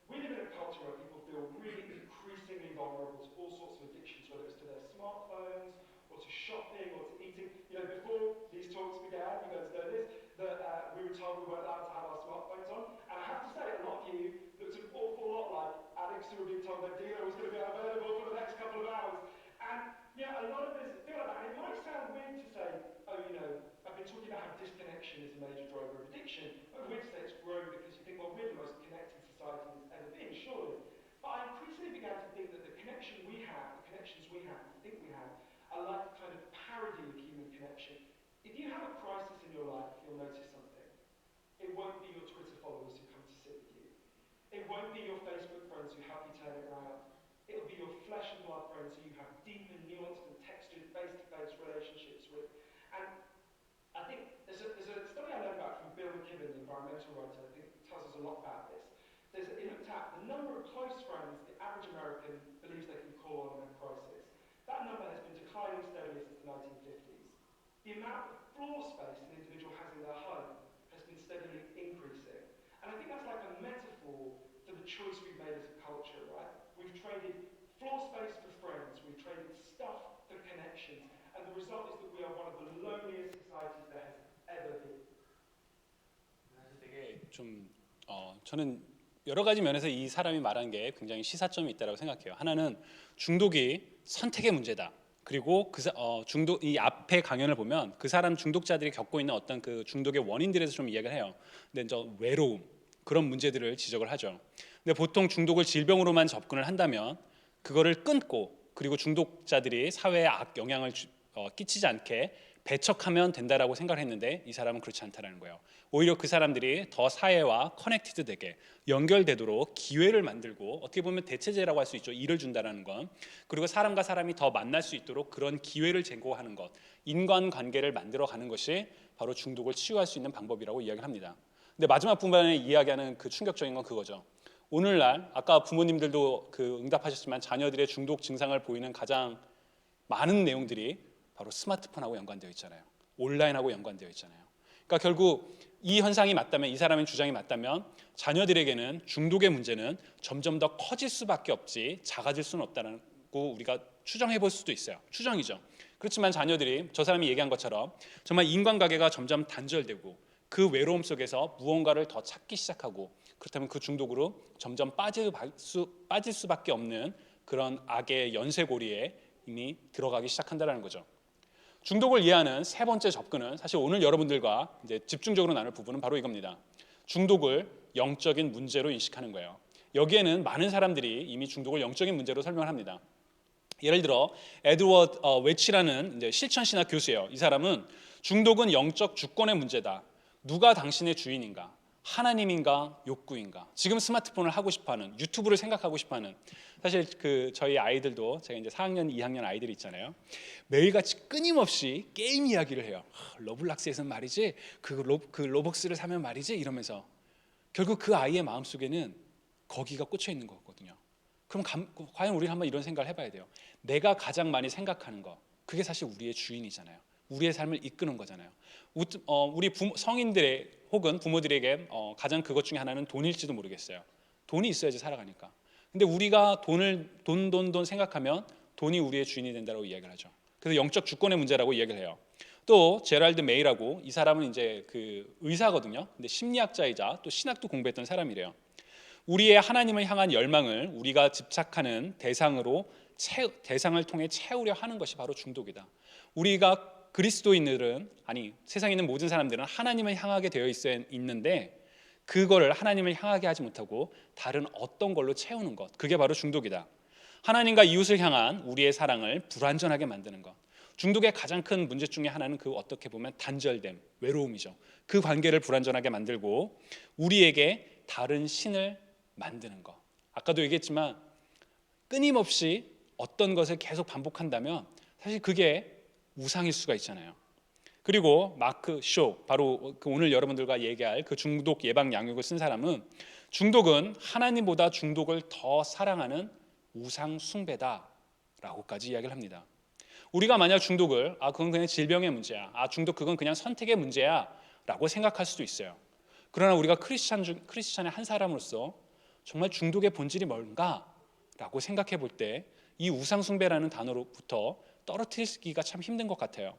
we live in a culture where people feel really increasingly vulnerable to all sorts of addictions, whether it's to their smartphones, or to shopping, or to eating. You know, before these talks began, you guys know this, that we were told we weren't allowed to have our smartphones on. And I have to say, a lot of you looked an awful lot like addicts who were being told their dealer was going to be unavailable for the next couple of hours. And yeah, a lot of us feel like that. And it might sound weird to say, oh, you know, I've been talking about how disconnection is a major driver of addiction. But weird to say it's growing because you think, well, we're the most connected society that's ever been, surely. But I increasingly began to think that the connection we have, the connections we have, we think we have, are like a kind of parody of human connection. If you have a crisis in your life, you'll notice something. It won't be your Twitter followers who come to sit with you. It won't be your Facebook friends who help you turn it around. It'll be your flesh and blood friends who you have deep and nuanced and textured face-to-face relationships with. And I think there's a study I learned about from Bill McKibben, the environmental writer, I think tells us a lot about this. It looked at the number of close friends the average American believes they can call on in a crisis. That number has been declining steadily since the 1950s. The amount of floor space an individual has in their home has been steadily increasing. And I think that's like a metaphor for the choice we've made as a culture, right? We've traded floor space for friends, we've traded stuff for connections, and the result is that we are one of the loneliest societies there has ever been. 되게 좀 저는 여러 가지 면에서 이 사람이 말한 게 굉장히 시사점이 있다고 생각해요. 하나는 중독이 선택의 문제다. 그리고 중독 이 앞에 강연을 보면 그 사람 중독자들이 겪고 있는 어떤 그 중독의 원인들에 대해서 좀 이야기를 해요. 근데 저 외로움 그런 문제들을 지적을 하죠. 근데 보통 중독을 질병으로만 접근을 한다면 그거를 끊고 그리고 중독자들이 사회에 악 영향을 끼치지 않게 배척하면 된다라고 생각을 했는데 이 사람은 그렇지 않다라는 거예요. 오히려 그 사람들이 더 사회와 커넥티드 되게 연결되도록 기회를 만들고 어떻게 보면 대체제라고 할 수 있죠. 일을 준다라는 건. 그리고 사람과 사람이 더 만날 수 있도록 그런 기회를 제공하는 것. 인간관계를 만들어가는 것이 바로 중독을 치유할 수 있는 방법이라고 이야기를 합니다. 근데 마지막 부분에 이야기하는 그 충격적인 건 그거죠. 오늘날 아까 부모님들도 그 응답하셨지만 자녀들의 중독 증상을 보이는 가장 많은 내용들이 바로 스마트폰하고 연관되어 있잖아요. 온라인하고 연관되어 있잖아요. 그러니까 결국 이 현상이 맞다면, 이 사람의 주장이 맞다면 자녀들에게는 중독의 문제는 점점 더 커질 수밖에 없지 작아질 수는 없다고 우리가 추정해 볼 수도 있어요. 추정이죠. 그렇지만 자녀들이 저 사람이 얘기한 것처럼 정말 인간관계가 점점 단절되고 그 외로움 속에서 무언가를 더 찾기 시작하고 그렇다면 그 중독으로 점점 빠질 수밖에 없는 그런 악의 연쇄고리에 이미 들어가기 시작한다는 거죠. 중독을 이해하는 세 번째 접근은 사실 오늘 여러분들과 이제 집중적으로 나눌 부분은 바로 이겁니다. 중독을 영적인 문제로 인식하는 거예요. 여기에는 많은 사람들이 이미 중독을 영적인 문제로 설명을 합니다. 예를 들어 에드워드 웨치라는 이제 실천신학 교수예요. 이 사람은 중독은 영적 주권의 문제다. 누가 당신의 주인인가? 하나님인가? 욕구인가? 지금 스마트폰을 하고 싶어하는, 유튜브를 생각하고 싶어하는. 사실 저희 아이들도, 제가 이제 4학년, 2학년 아이들이 있잖아요. 매일같이 끊임없이 게임 이야기를 해요. 러블락스에서는 말이지, 그 로벅스를 사면 말이지, 이러면서 결국 그 아이의 마음속에는 거기가 꽂혀 있는 거거든요. 그럼 과연 우리는 한번 이런 생각을 해봐야 돼요. 내가 가장 많이 생각하는 거, 그게 사실 우리의 주인이잖아요. 우리의 삶을 이끄는 거잖아요. 우리 성인들의 혹은 부모들에게 가장 그것 중에 하나는 돈일지도 모르겠어요. 돈이 있어야지 살아가니까. 근데 우리가 돈 생각하면 돈이 우리의 주인이 된다고 이야기를 하죠. 그래서 영적 주권의 문제라고 이야기를 해요. 또 제랄드 메이라고, 이 사람은 이제 그 의사거든요. 근데 심리학자이자 또 신학도 공부했던 사람이래요. 우리의 하나님을 향한 열망을 우리가 집착하는 대상을 통해 채우려 하는 것이 바로 중독이다. 우리가 그리스도인들은, 아니 세상에 있는 모든 사람들은 하나님을 향하게 되어 있는데 그거를 하나님을 향하게 하지 못하고 다른 어떤 걸로 채우는 것, 그게 바로 중독이다. 하나님과 이웃을 향한 우리의 사랑을 불완전하게 만드는 것. 중독의 가장 큰 문제 중에 하나는 어떻게 보면 단절됨, 외로움이죠. 그 관계를 불완전하게 만들고 우리에게 다른 신을 만드는 것. 아까도 얘기했지만 끊임없이 어떤 것을 계속 반복한다면 사실 그게 우상일 수가 있잖아요. 그리고 마크 쇼, 바로 오늘 여러분들과 얘기할 그 중독 예방 양육을 쓴 사람은 중독은 하나님보다 중독을 더 사랑하는 우상 숭배다라고까지 이야기를 합니다. 우리가 만약 중독을 그건 그냥 질병의 문제야, 중독 그건 그냥 선택의 문제야라고 생각할 수도 있어요. 그러나 우리가 크리스찬의 한 사람으로서 정말 중독의 본질이 뭔가라고 생각해 볼 때 이 우상 숭배라는 단어로부터 떨어뜨리기가 참 힘든 것 같아요.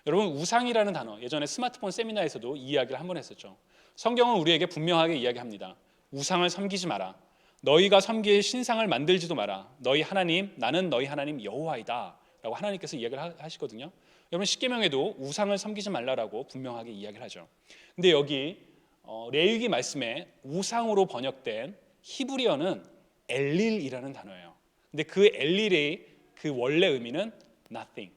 여러분, 우상이라는 단어, 예전에 스마트폰 세미나에서도 이 이야기를 한번 했었죠. 성경은 우리에게 분명하게 이야기합니다. 우상을 섬기지 마라. 너희가 섬길 신상을 만들지도 마라. 너희 하나님, 나는 너희 하나님 여호와이다 라고 하나님께서 이야기를 하시거든요. 여러분, 십계명에도 우상을 섬기지 말라라고 분명하게 이야기를 하죠. 근데 여기 레위기 말씀에 우상으로 번역된 히브리어는 엘릴이라는 단어예요. 근데 그 엘릴의 그 원래 의미는 nothing,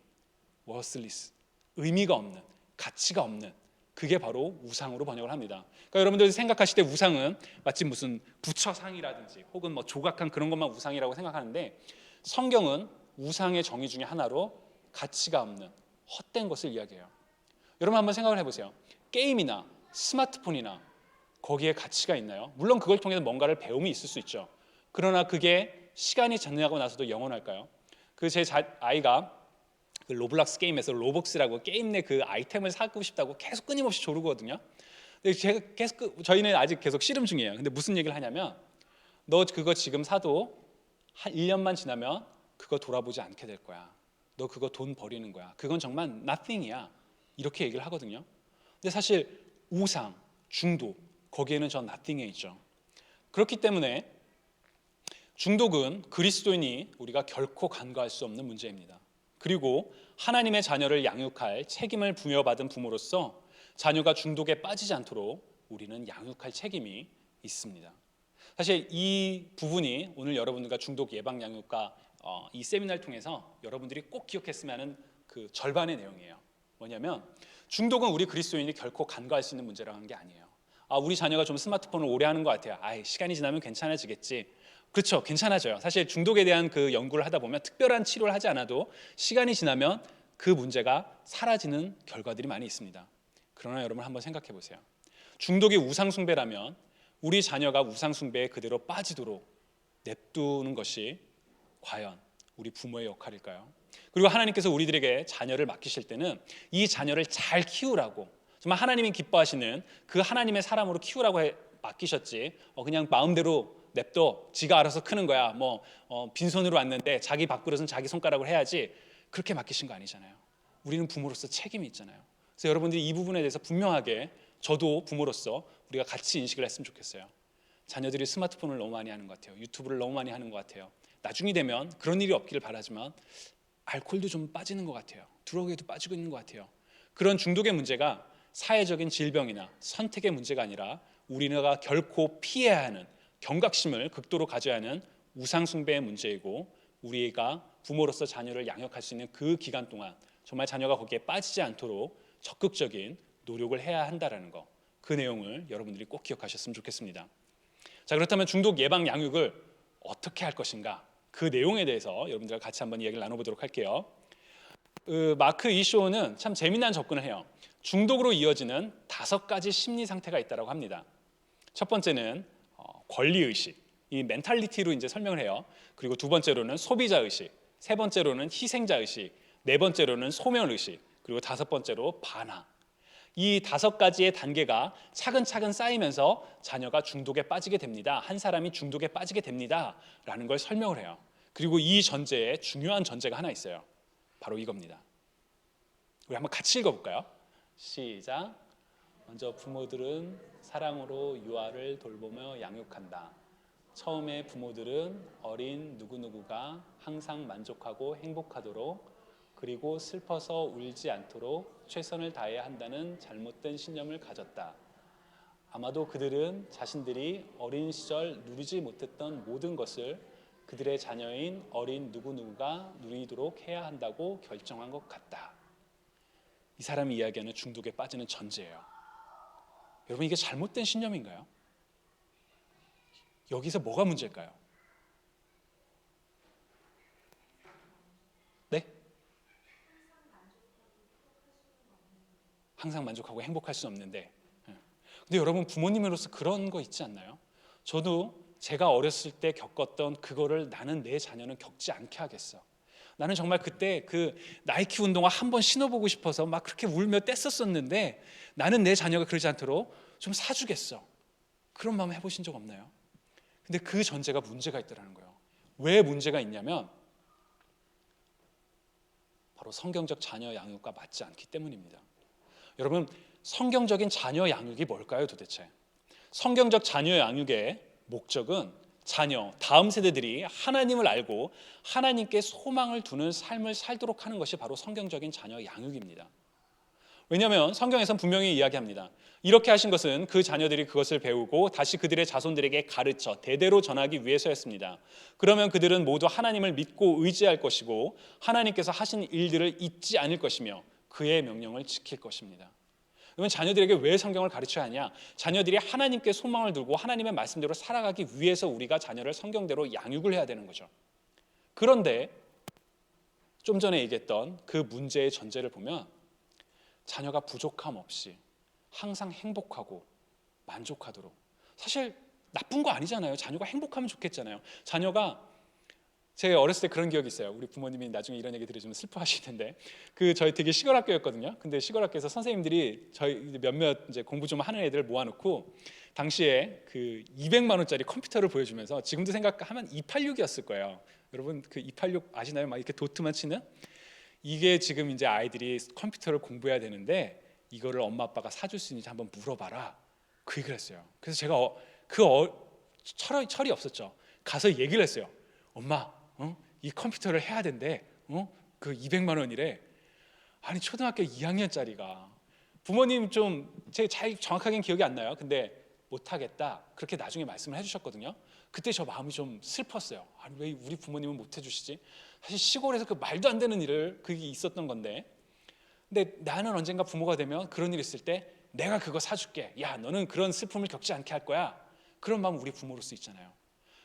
worthless, 의미가 없는, 가치가 없는, 그게 바로 우상으로 번역을 합니다. 그러니까 여러분들이 생각하실 때 우상은 마치 무슨 부처상이라든지 혹은 뭐 조각한 그런 것만 우상이라고 생각하는데, 성경은 우상의 정의 중에 하나로 가치가 없는 헛된 것을 이야기해요. 여러분 한번 생각을 해보세요. 게임이나 스마트폰이나 거기에 가치가 있나요? 물론 그걸 통해서 뭔가를 배움이 있을 수 있죠. 그러나 그게 시간이 지나고 나서도 영원할까요? 제 아이가 그 로블락스 게임에서 로벅스라고 게임 내 그 아이템을 사고 싶다고 계속 끊임없이 조르거든요. 근데 제가 저희는 아직 계속 씨름 중이에요. 근데 무슨 얘기를 하냐면, 너 그거 지금 사도 한 1년만 지나면 그거 돌아보지 않게 될 거야. 너 그거 돈 버리는 거야. 그건 정말 nothing이야. 이렇게 얘기를 하거든요. 근데 사실 우상, 중독, 거기에는 저 nothing에 있죠. 그렇기 때문에 중독은 그리스도인이 우리가 결코 간과할 수 없는 문제입니다. 그리고 하나님의 자녀를 양육할 책임을 부여받은 부모로서 자녀가 중독에 빠지지 않도록 우리는 양육할 책임이 있습니다. 사실 이 부분이 오늘 여러분들과 중독 예방 양육과 이 세미나를 통해서 여러분들이 꼭 기억했으면 하는 그 절반의 내용이에요. 뭐냐면, 중독은 우리 그리스도인이 결코 간과할 수 있는 문제라는 게 아니에요. 우리 자녀가 좀 스마트폰을 오래 하는 것 같아요. 시간이 지나면 괜찮아지겠지. 그렇죠, 괜찮아져요. 사실 중독에 대한 그 연구를 하다 보면 특별한 치료를 하지 않아도 시간이 지나면 그 문제가 사라지는 결과들이 많이 있습니다. 그러나 여러분 한번 생각해 보세요. 중독이 우상 숭배라면 우리 자녀가 우상 숭배에 그대로 빠지도록 냅두는 것이 과연 우리 부모의 역할일까요? 그리고 하나님께서 우리들에게 자녀를 맡기실 때는 이 자녀를 잘 키우라고, 정말 하나님이 기뻐하시는 그 하나님의 사람으로 키우라고 맡기셨지, 그냥 마음대로 냅둬, 지가 알아서 크는 거야, 빈손으로 왔는데 자기 밥그릇은 자기 손가락으로 해야지, 그렇게 맡기신 거 아니잖아요. 우리는 부모로서 책임이 있잖아요. 그래서 여러분들이 이 부분에 대해서 분명하게, 저도 부모로서 우리가 같이 인식을 했으면 좋겠어요. 자녀들이 스마트폰을 너무 많이 하는 것 같아요. 유튜브를 너무 많이 하는 것 같아요. 나중이 되면 그런 일이 없기를 바라지만 알코올도 좀 빠지는 것 같아요. 드러그에도 빠지고 있는 것 같아요. 그런 중독의 문제가 사회적인 질병이나 선택의 문제가 아니라 우리가 결코 피해야 하는 경각심을 극도로 가져야 하는 우상 숭배의 문제이고, 우리가 부모로서 자녀를 양육할 수 있는 그 기간 동안 정말 자녀가 거기에 빠지지 않도록 적극적인 노력을 해야 한다라는 거, 그 내용을 여러분들이 꼭 기억하셨으면 좋겠습니다. 자, 그렇다면 중독 예방 양육을 어떻게 할 것인가, 그 내용에 대해서 여러분들과 같이 한번 이야기를 나눠보도록 할게요. 마크 이쇼는 참 재미난 접근을 해요. 중독으로 이어지는 5가지 심리 상태가 있다고 합니다. 첫 번째는 권리의식, 이 멘탈리티로 이제 설명을 해요. 그리고 두 번째로는 소비자의식, 세 번째로는 희생자의식, 네 번째로는 소멸의식, 그리고 다섯 번째로 반항. 이 5가지의 단계가 차근차근 쌓이면서 자녀가 중독에 빠지게 됩니다. 한 사람이 중독에 빠지게 됩니다 라는 걸 설명을 해요. 그리고 이 전제에 중요한 전제가 하나 있어요. 바로 이겁니다. 우리 한번 같이 읽어볼까요? 시작. 먼저 부모들은 사랑으로 유아를 돌보며 양육한다. 처음에 부모들은 어린 누구누구가 항상 만족하고 행복하도록, 그리고 슬퍼서 울지 않도록 최선을 다해야 한다는 잘못된 신념을 가졌다. 아마도 그들은 자신들이 어린 시절 누리지 못했던 모든 것을 그들의 자녀인 어린 누구누구가 누리도록 해야 한다고 결정한 것 같다. 이 사람이 이야기하는 중독에 빠지는 전제예요. 여러분, 이게 잘못된 신념인가요? 여기서 뭐가 문제일까요? 네? 항상 만족하고 행복할 수 없는데, 근데 여러분, 부모님으로서 그런 거 있지 않나요? 저도 제가 어렸을 때 겪었던 그거를 나는 내 자녀는 겪지 않게 하겠어. 나는 정말 그때 그 나이키 운동화 한번 신어보고 싶어서 막 그렇게 울며 뗐었었는데 나는 내 자녀가 그러지 않도록 좀 사주겠어. 그런 마음 해보신 적 없나요? 근데 그 전제가 문제가 있더라는 거예요. 왜 문제가 있냐면 바로 성경적 자녀 양육과 맞지 않기 때문입니다. 여러분, 성경적인 자녀 양육이 뭘까요, 도대체? 성경적 자녀 양육의 목적은 자녀, 다음 세대들이 하나님을 알고 하나님께 소망을 두는 삶을 살도록 하는 것이 바로 성경적인 자녀 양육입니다. 왜냐하면 성경에서는 분명히 이야기합니다. 이렇게 하신 것은 그 자녀들이 그것을 배우고 다시 그들의 자손들에게 가르쳐 대대로 전하기 위해서였습니다. 그러면 그들은 모두 하나님을 믿고 의지할 것이고 하나님께서 하신 일들을 잊지 않을 것이며 그의 명령을 지킬 것입니다. 그러면 자녀들에게 왜 성경을 가르쳐야 하냐? 자녀들이 하나님께 소망을 두고 하나님의 말씀대로 살아가기 위해서 우리가 자녀를 성경대로 양육을 해야 되는 거죠. 그런데 좀 전에 얘기했던 그 문제의 전제를 보면 자녀가 부족함 없이 항상 행복하고 만족하도록, 사실 나쁜 거 아니잖아요. 자녀가 행복하면 좋겠잖아요. 자녀가, 제가 어렸을 때 그런 기억이 있어요. 우리 부모님이 나중에 이런 얘기 들으시면 슬퍼하실 텐데, 저희 되게 시골 학교였거든요. 근데 시골 학교에서 선생님들이 저희 몇몇 이제 공부 좀 하는 애들 모아놓고 당시에 그 200만 원짜리 컴퓨터를 보여주면서, 지금도 생각하면 286이었을 거예요. 여러분 그 286 아시나요? 막 이렇게 도트만 치는, 이게 지금 이제 아이들이 컴퓨터를 공부해야 되는데 이거를 엄마 아빠가 사줄 수 있는지 한번 물어봐라, 그 얘기를 했어요. 그래서 제가 철이 없었죠. 가서 얘기를 했어요. 엄마, 이 컴퓨터를 해야 된대. 그 200만 원이래. 아니, 초등학교 2학년짜리가. 부모님 좀 제가 잘 정확하게는 기억이 안 나요. 근데 못하겠다, 그렇게 나중에 말씀을 해주셨거든요. 그때 저 마음이 좀 슬펐어요. 아니, 왜 우리 부모님은 못 해주시지? 사실 시골에서 그 말도 안 되는 일을, 그게 있었던 건데, 근데 나는 언젠가 부모가 되면 그런 일 있을 때 내가 그거 사줄게, 야 너는 그런 슬픔을 겪지 않게 할 거야, 그런 마음 우리 부모로서 있잖아요.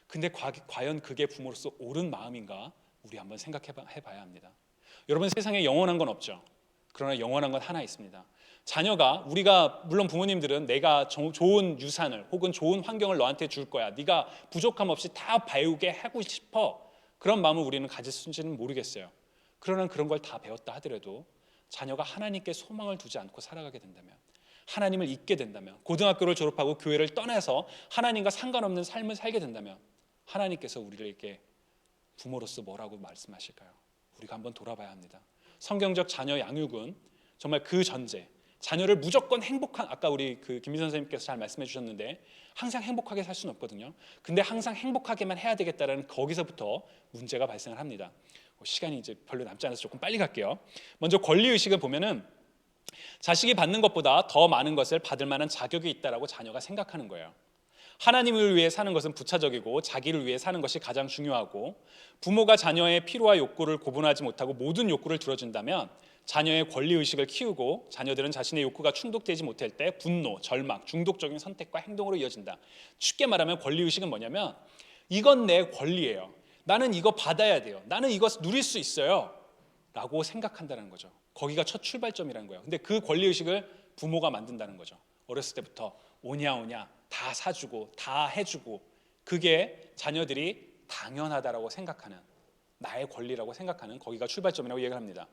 근데 과연 그게 부모로서 옳은 마음인가, 우리 한번 생각해 봐야 합니다. 여러분, 세상에 영원한 건 없죠. 그러나 영원한 건 하나 있습니다. 자녀가, 우리가 물론 부모님들은 내가 좋은 유산을 혹은 좋은 환경을 너한테 줄 거야, 네가 부족함 없이 다 배우게 하고 싶어, 그런 마음을 우리는 가질지는 모르겠어요. 그러나 그런 걸 다 배웠다 하더라도 자녀가 하나님께 소망을 두지 않고 살아가게 된다면, 하나님을 잊게 된다면, 고등학교를 졸업하고 교회를 떠나서 하나님과 상관없는 삶을 살게 된다면 하나님께서 우리에게 부모로서 뭐라고 말씀하실까요? 우리가 한번 돌아봐야 합니다. 성경적 자녀 양육은 정말 그 전제, 자녀를 무조건 행복한, 아까 우리 김민 선생님께서 잘 말씀해 주셨는데 항상 행복하게 살 수는 없거든요. 근데 항상 행복하게만 해야 되겠다라는 거기서부터 문제가 발생을 합니다. 시간이 이제 별로 남지 않아서 조금 빨리 갈게요. 먼저 권리의식을 보면은 자식이 받는 것보다 더 많은 것을 받을 만한 자격이 있다라고 자녀가 생각하는 거예요. 하나님을 위해 사는 것은 부차적이고 자기를 위해 사는 것이 가장 중요하고, 부모가 자녀의 필요와 욕구를 구분하지 못하고 모든 욕구를 들어준다면 자녀의 권리의식을 키우고, 자녀들은 자신의 욕구가 충족되지 못할 때 분노, 절망, 중독적인 선택과 행동으로 이어진다. 쉽게 말하면 권리의식은 뭐냐면, 이건 내 권리예요, 나는 이거 받아야 돼요, 나는 이거 누릴 수 있어요 라고 생각한다는 거죠. 거기가 첫 출발점이라는 거예요. 근데 그 권리의식을 부모가 만든다는 거죠. 어렸을 때부터 오냐 오냐 다 사주고 다 해주고, 그게 자녀들이 당연하다라고 생각하는, 나의 권리라고 생각하는, 거기가 출발점이라고 얘기를 합니다.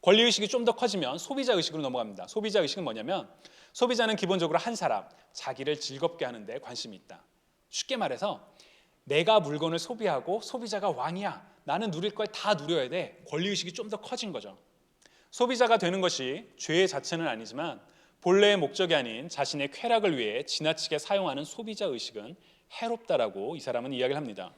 권리의식이 좀 더 커지면 소비자의식으로 넘어갑니다. 소비자의식은 뭐냐면, 소비자는 기본적으로 한 사람, 자기를 즐겁게 하는 데 관심이 있다. 쉽게 말해서 내가 물건을 소비하고 소비자가 왕이야, 나는 누릴 걸 다 누려야 돼. 권리의식이 좀 더 커진 거죠. 소비자가 되는 것이 죄의 자체는 아니지만 본래의 목적이 아닌 자신의 쾌락을 위해 지나치게 사용하는 소비자의식은 해롭다라고 이 사람은 이야기를 합니다.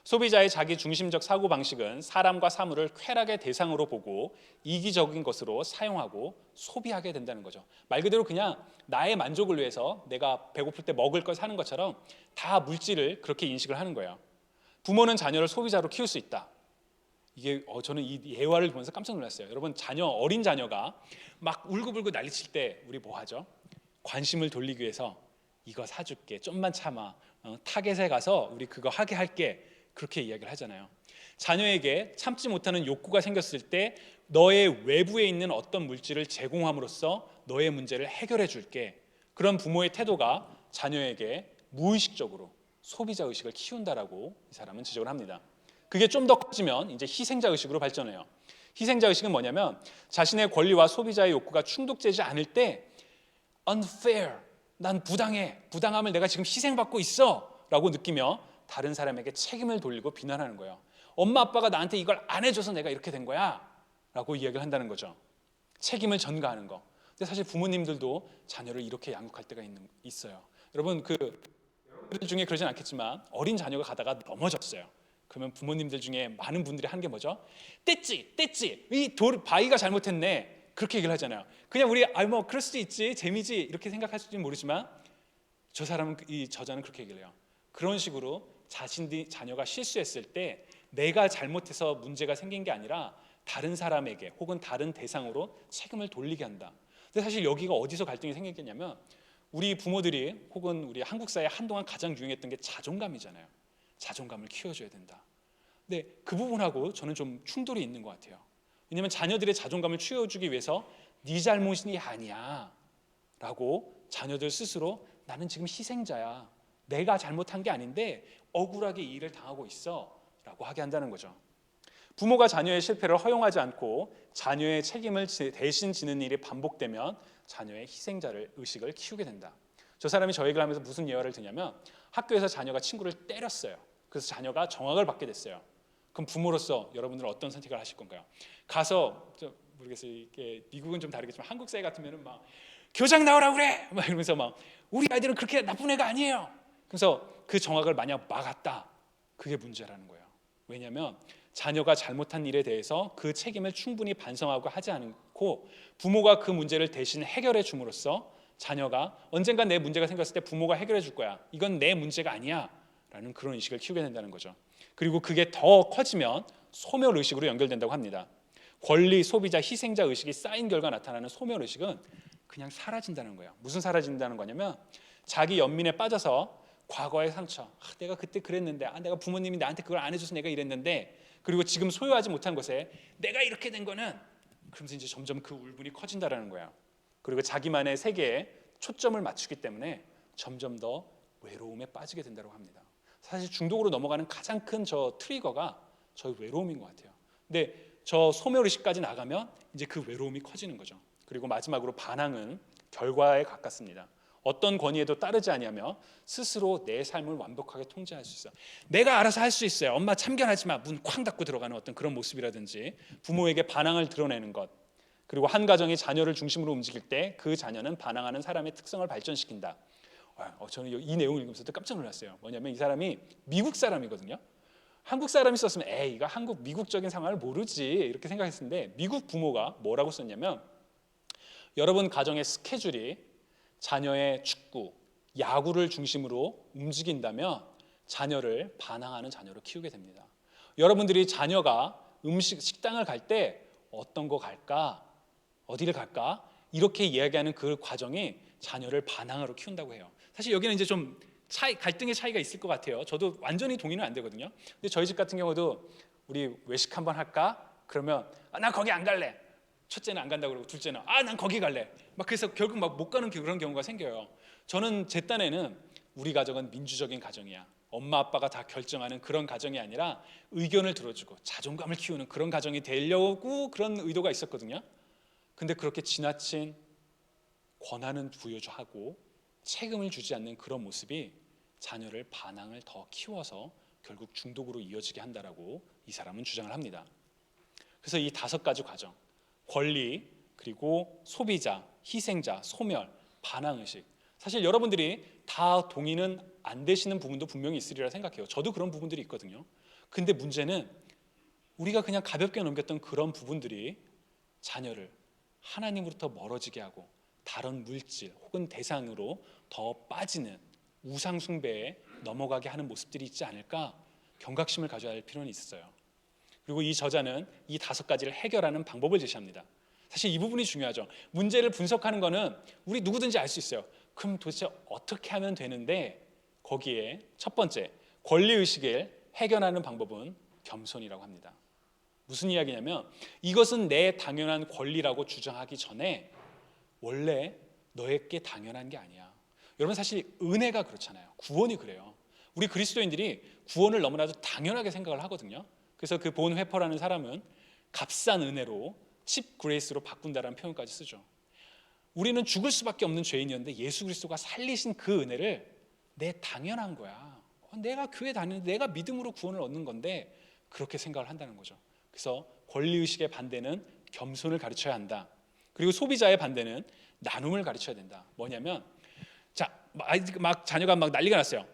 소비자의 자기 중심적 사고방식은 사람과 사물을 쾌락의 대상으로 보고 이기적인 것으로 사용하고 소비하게 된다는 거죠. 말 그대로 그냥 나의 만족을 위해서 내가 배고플 때 먹을 걸 사는 것처럼 다 물질을 그렇게 인식을 하는 거예요. 부모는 자녀를 소비자로 키울 수 있다. 이게 저는 이 예화를 보면서 깜짝 놀랐어요. 여러분, 어린 자녀가 막 울고불고 난리칠 때 우리 뭐 하죠? 관심을 돌리기 위해서 이거 사줄게, 좀만 참아, 타겟에 가서 우리 그거 하게 할게, 그렇게 이야기를 하잖아요. 자녀에게 참지 못하는 욕구가 생겼을 때 너의 외부에 있는 어떤 물질을 제공함으로써 너의 문제를 해결해 줄게, 그런 부모의 태도가 자녀에게 무의식적으로 소비자의식을 키운다라고 이 사람은 지적을 합니다. 그게 좀 더 커지면 이제 희생자의식으로 발전해요. 희생자의식은 뭐냐면, 자신의 권리와 소비자의 욕구가 충족되지 않을 때 unfair, 난 부당해, 부당함을 내가 지금 희생받고 있어 라고 느끼며 다른 사람에게 책임을 돌리고 비난하는 거예요. 엄마 아빠가 나한테 이걸 안 해줘서 내가 이렇게 된 거야 라고 이야기를 한다는 거죠. 책임을 전가하는 거. 근데 사실 부모님들도 자녀를 이렇게 양육할 때가 있어요. 여러분, 여러분들 중에 그러진 않겠지만 어린 자녀가 가다가 넘어졌어요. 그러면 부모님들 중에 많은 분들이 하는 게 뭐죠? 뗐지, 이 바위가 잘못했네, 그렇게 얘기를 하잖아요. 그냥 우리 뭐 그럴 수도 있지, 재미지, 이렇게 생각할 수도 모르지만 저 사람은, 이 저자는 그렇게 얘기를 해요. 그런 식으로 자녀가 실수했을 때 내가 잘못해서 문제가 생긴 게 아니라 다른 사람에게 혹은 다른 대상으로 책임을 돌리게 한다. 근데 사실 여기가 어디서 갈등이 생기겠냐면, 우리 부모들이 혹은 우리 한국 사회에 한동안 가장 유행했던 게 자존감이잖아요. 자존감을 키워줘야 된다. 근데 그 부분하고 저는 좀 충돌이 있는 것 같아요. 왜냐하면 자녀들의 자존감을 키워주기 위해서 네 잘못이 아니야 라고 자녀들 스스로, 나는 지금 희생자야, 내가 잘못한 게 아닌데 억울하게 이 일을 당하고 있어 라고 하게 한다는 거죠. 부모가 자녀의 실패를 허용하지 않고 자녀의 책임을 대신 지는 일이 반복되면 자녀의 희생자를 의식을 키우게 된다. 저 사람이 저 얘기를 하면서 무슨 예화를 드냐면, 학교에서 자녀가 친구를 때렸어요. 그래서 자녀가 정학을 받게 됐어요. 그럼 부모로서 여러분들은 어떤 선택을 하실 건가요? 가서, 모르겠어요, 이게 미국은 좀 다르겠지만 한국 사회 같으면은 막 교장 나오라 그래 막 이러면서 막 우리 아이들은 그렇게 나쁜 애가 아니에요. 그래서 그 정학을 만약 막았다, 그게 문제라는 거예요. 왜냐하면 자녀가 잘못한 일에 대해서 그 책임을 충분히 반성하고 하지 않고 부모가 그 문제를 대신 해결해 줌으로써 자녀가 언젠가 내 문제가 생겼을 때 부모가 해결해 줄 거야, 이건 내 문제가 아니야 라는 그런 의식을 키우게 된다는 거죠. 그리고 그게 더 커지면 소멸의식으로 연결된다고 합니다. 권리, 소비자, 희생자 의식이 쌓인 결과 나타나는 소멸의식은 그냥 사라진다는 거예요. 무슨 사라진다는 거냐면, 자기 연민에 빠져서 과거의 상처, 내가 그때 그랬는데, 내가 부모님이 나한테 그걸 안 해줘서 내가 이랬는데, 그리고 지금 소유하지 못한 것에 내가 이렇게 된 거는, 그러면서 이제 점점 그 울분이 커진다라는 거예요. 그리고 자기만의 세계에 초점을 맞추기 때문에 점점 더 외로움에 빠지게 된다고 합니다. 사실 중독으로 넘어가는 가장 큰 트리거가 저희 외로움인 것 같아요. 근데 저 소멸의식까지 나가면 이제 그 외로움이 커지는 거죠. 그리고 마지막으로 반항은 결과에 가깝습니다. 어떤 권위에도 따르지 아니하며 스스로 내 삶을 완벽하게 통제할 수 있어. 내가 알아서 할 수 있어요. 엄마 참견하지 마. 문 쾅 닫고 들어가는 어떤 그런 모습이라든지, 부모에게 반항을 드러내는 것, 그리고 한 가정이 자녀를 중심으로 움직일 때 그 자녀는 반항하는 사람의 특성을 발전시킨다. 저는 이 내용을 읽으면서도 깜짝 놀랐어요. 뭐냐면 이 사람이 미국 사람이거든요. 한국 사람이 썼으면 이거 한국 미국적인 상황을 모르지 이렇게 생각했는데, 미국 부모가 뭐라고 썼냐면, 여러분 가정의 스케줄이 자녀의 축구, 야구를 중심으로 움직인다면 자녀를 반항하는 자녀로 키우게 됩니다. 여러분들이 자녀가 식당을 갈 때 어떤 거 갈까? 어디를 갈까? 이렇게 이야기하는 그 과정이 자녀를 반항으로 키운다고 해요. 사실 여기는 이제 좀 갈등의 차이가 있을 것 같아요. 저도 완전히 동의는 안 되거든요. 근데 저희 집 같은 경우도 우리 외식 한번 할까? 그러면 난 거기 안 갈래. 첫째는 안 간다고 그러고 둘째는 난 거기 갈래. 막 그래서 결국 막 못 가는 그런 경우가 생겨요. 저는 제 딴에는 우리 가정은 민주적인 가정이야. 엄마 아빠가 다 결정하는 그런 가정이 아니라 의견을 들어주고 자존감을 키우는 그런 가정이 되려고 그런 의도가 있었거든요. 근데 그렇게 지나친 권한은 부여하고 책임을 주지 않는 그런 모습이 자녀를 반항을 더 키워서 결국 중독으로 이어지게 한다라고 이 사람은 주장을 합니다. 그래서 이 5가지 과정, 권리, 그리고 소비자, 희생자, 소멸, 반항의식, 사실 여러분들이 다 동의는 안 되시는 부분도 분명히 있으리라 생각해요. 저도 그런 부분들이 있거든요. 근데 문제는 우리가 그냥 가볍게 넘겼던 그런 부분들이 자녀를 하나님으로부터 멀어지게 하고 다른 물질 혹은 대상으로 더 빠지는 우상 숭배에 넘어가게 하는 모습들이 있지 않을까 경각심을 가져야 할 필요는 있어요. 그리고 이 저자는 이 5가지를 해결하는 방법을 제시합니다. 사실 이 부분이 중요하죠. 문제를 분석하는 거는 우리 누구든지 알 수 있어요. 그럼 도대체 어떻게 하면 되는데 거기에 첫 번째 권리의식을 해결하는 방법은 겸손이라고 합니다. 무슨 이야기냐면 이것은 내 당연한 권리라고 주장하기 전에 원래 너에게 당연한 게 아니야. 여러분 사실 은혜가 그렇잖아요. 구원이 그래요. 우리 그리스도인들이 구원을 너무나도 당연하게 생각을 하거든요. 그래서 그 본 회퍼라는 사람은 값싼 은혜로 칩 그레이스로 바꾼다라는 표현까지 쓰죠. 우리는 죽을 수밖에 없는 죄인이었는데 예수 그리스도가 살리신 그 은혜를 내 당연한 거야. 내가 교회 다니는데 내가 믿음으로 구원을 얻는 건데 그렇게 생각을 한다는 거죠. 그래서 권리의식의 반대는 겸손을 가르쳐야 한다. 그리고 소비자의 반대는 나눔을 가르쳐야 된다. 뭐냐면 막 자녀가 막 난리가 났어요.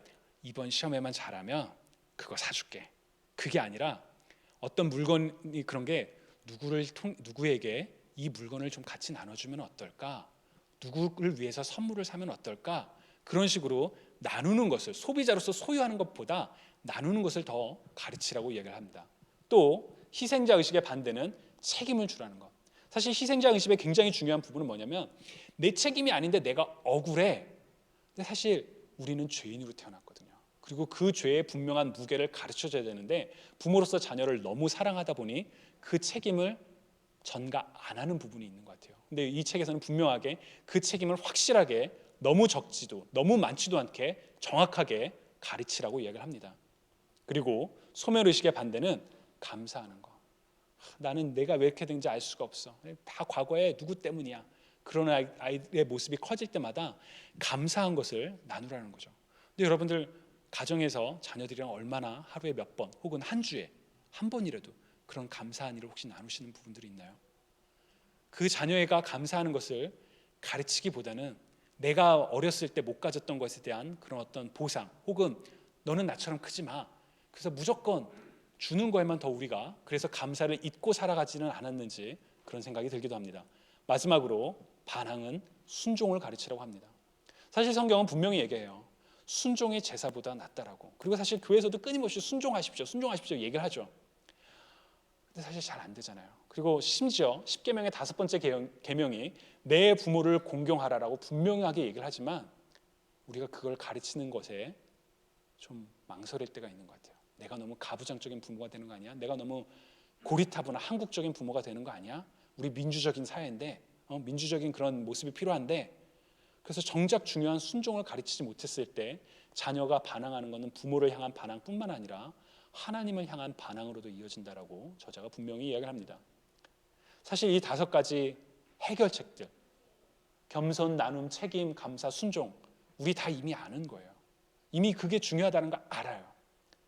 이번 시험에만 잘하면 그거 사줄게. 그게 아니라 어떤 물건이 그런 게 누구에게 이 물건을 좀 같이 나눠주면 어떨까? 누구를 위해서 선물을 사면 어떨까? 그런 식으로 나누는 것을 소비자로서 소유하는 것보다 나누는 것을 더 가르치라고 이야기를 합니다. 또 희생자 의식의 반대는 책임을 주라는 것. 사실 희생자 의식의 굉장히 중요한 부분은 뭐냐면 내 책임이 아닌데 내가 억울해. 근데 사실 우리는 죄인으로 태어났거든요. 그리고 그 죄의 분명한 무게를 가르쳐줘야 되는데 부모로서 자녀를 너무 사랑하다 보니 그 책임을 전가 안 하는 부분이 있는 것 같아요. 근데 이 책에서는 분명하게 그 책임을 확실하게 너무 적지도 너무 많지도 않게 정확하게 가르치라고 이야기를 합니다. 그리고 소멸의식의 반대는 감사하는 거. 나는 내가 왜 이렇게 된지 알 수가 없어. 다 과거에 누구 때문이야. 그런 아이의 모습이 커질 때마다 감사한 것을 나누라는 거죠. 근데 여러분들 가정에서 자녀들이랑 얼마나 하루에 몇 번 혹은 한 주에 한 번이라도 그런 감사한 일을 혹시 나누시는 부분들이 있나요? 그 자녀애가 감사하는 것을 가르치기보다는 내가 어렸을 때 못 가졌던 것에 대한 그런 어떤 보상 혹은 너는 나처럼 크지 마. 그래서 무조건 주는 거에만 더 우리가 그래서 감사를 잊고 살아가지는 않았는지 그런 생각이 들기도 합니다. 마지막으로 반항은 순종을 가르치라고 합니다. 사실 성경은 분명히 얘기해요. 순종이 제사보다 낫다라고. 그리고 사실 교회에서도 끊임없이 순종하십시오. 순종하십시오 얘기를 하죠. 근데 사실 잘 안 되잖아요. 그리고 심지어 10계명의 5번째 계명이 내 부모를 공경하라라고 분명하게 얘기를 하지만 우리가 그걸 가르치는 것에 좀 망설일 때가 있는 것 같아요. 내가 너무 가부장적인 부모가 되는 거 아니야? 내가 너무 고리타분한 한국적인 부모가 되는 거 아니야? 우리 민주적인 사회인데 민주적인 그런 모습이 필요한데 그래서 정작 중요한 순종을 가르치지 못했을 때 자녀가 반항하는 것은 부모를 향한 반항뿐만 아니라 하나님을 향한 반항으로도 이어진다라고 저자가 분명히 이야기를 합니다. 사실 이 5가지 해결책들 겸손, 나눔, 책임, 감사, 순종 우리 다 이미 아는 거예요. 이미 그게 중요하다는 걸 알아요.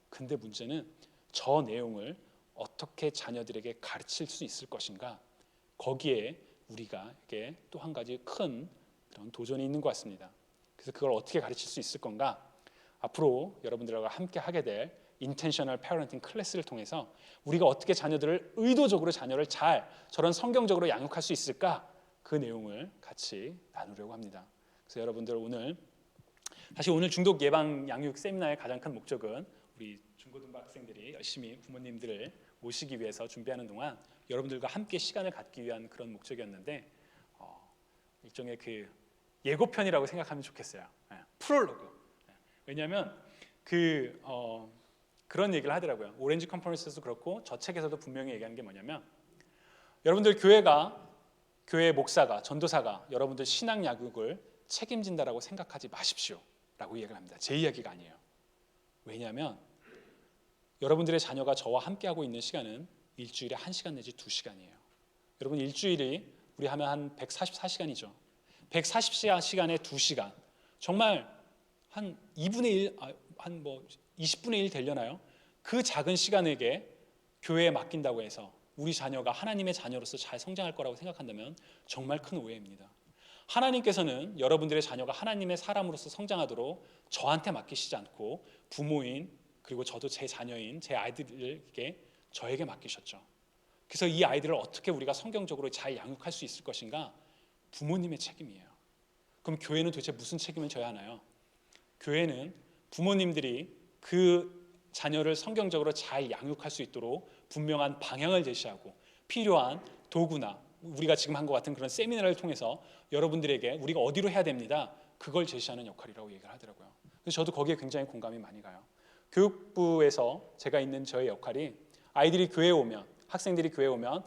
근데 문제는 저 내용을 어떻게 자녀들에게 가르칠 수 있을 것인가 거기에 우리가에게 또 한 가지 큰 그런 도전이 있는 것 같습니다. 그래서 그걸 어떻게 가르칠 수 있을 건가 앞으로 여러분들과 함께 하게 될 인텐셔널 패러런팅 클래스를 통해서 우리가 어떻게 자녀들을 의도적으로 자녀를 잘 저런 성경적으로 양육할 수 있을까 그 내용을 같이 나누려고 합니다. 그래서 여러분들 오늘 사실 오늘 중독 예방 양육 세미나의 가장 큰 목적은 우리 중고등부 학생들이 열심히 부모님들을 모시기 위해서 준비하는 동안 여러분들과 함께 시간을 갖기 위한 그런 목적이었는데 일종의 그 예고편이라고 생각하면 좋겠어요. 프롤로그. 왜냐하면 그런 얘기를 하더라고요. 오렌지 컨퍼런스에서도 그렇고 저 책에서도 분명히 얘기하는 게 뭐냐면 여러분들 교회 목사가 전도사가 여러분들 신앙 양육을 책임진다라고 생각하지 마십시오 라고 이야기를 합니다. 제 이야기가 아니에요. 왜냐하면 여러분들의 자녀가 저와 함께하고 있는 시간은 일주일에 1시간 내지 2시간이에요. 여러분 일주일이 우리 하면 한 144시간이죠. 144시간에 2시간, 정말 한 2분의 1, 한 20분의 1 되려나요? 그 작은 시간에게 교회에 맡긴다고 해서 우리 자녀가 하나님의 자녀로서 잘 성장할 거라고 생각한다면 정말 큰 오해입니다. 하나님께서는 여러분들의 자녀가 하나님의 사람으로서 성장하도록 저한테 맡기시지 않고 부모인 그리고 저도 제 자녀인 제 아이들에게 저에게 맡기셨죠. 그래서 이 아이들을 어떻게 우리가 성경적으로 잘 양육할 수 있을 것인가? 부모님의 책임이에요. 그럼 교회는 도대체 무슨 책임을 져야 하나요? 교회는 부모님들이 그 자녀를 성경적으로 잘 양육할 수 있도록 분명한 방향을 제시하고 필요한 도구나 우리가 지금 한 것 같은 그런 세미나를 통해서 여러분들에게 우리가 어디로 해야 됩니다. 그걸 제시하는 역할이라고 얘기를 하더라고요. 그래서 저도 거기에 굉장히 공감이 많이 가요. 교육부에서 제가 있는 저의 역할이 아이들이 교회에 오면 학생들이 교회에 오면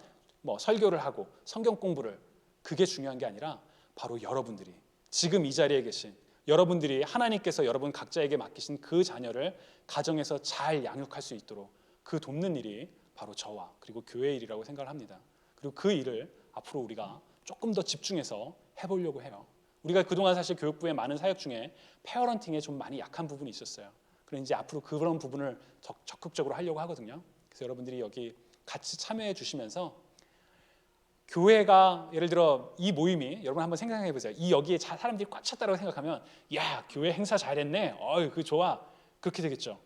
설교를 하고 성경 공부를 그게 중요한 게 아니라 바로 여러분들이 지금 이 자리에 계신 여러분들이 하나님께서 여러분 각자에게 맡기신 그 자녀를 가정에서 잘 양육할 수 있도록 그 돕는 일이 바로 저와 그리고 교회의 일이라고 생각을 합니다. 그리고 그 일을 앞으로 우리가 조금 더 집중해서 해보려고 해요. 우리가 그동안 사실 교육부의 많은 사역 중에 페어런팅에 좀 많이 약한 부분이 있었어요. 그래서 이제 앞으로 그런 부분을 적극적으로 하려고 하거든요. 그래서 여러분들이 여기 같이 참여해 주시면서 교회가 예를 들어 이 모임이 여러분 한번 생각해 보세요. 이 여기에 사람들이 꽉 찼다고 생각하면 야 교회 행사 잘했네. 그 좋아. 그렇게 되겠죠.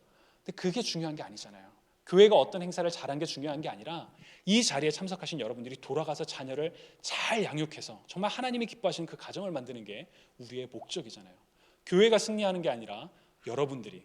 근데 그게 중요한 게 아니잖아요. 교회가 어떤 행사를 잘한 게 중요한 게 아니라 이 자리에 참석하신 여러분들이 돌아가서 자녀를 잘 양육해서 정말 하나님이 기뻐하시는 그 가정을 만드는 게 우리의 목적이잖아요. 교회가 승리하는 게 아니라 여러분들이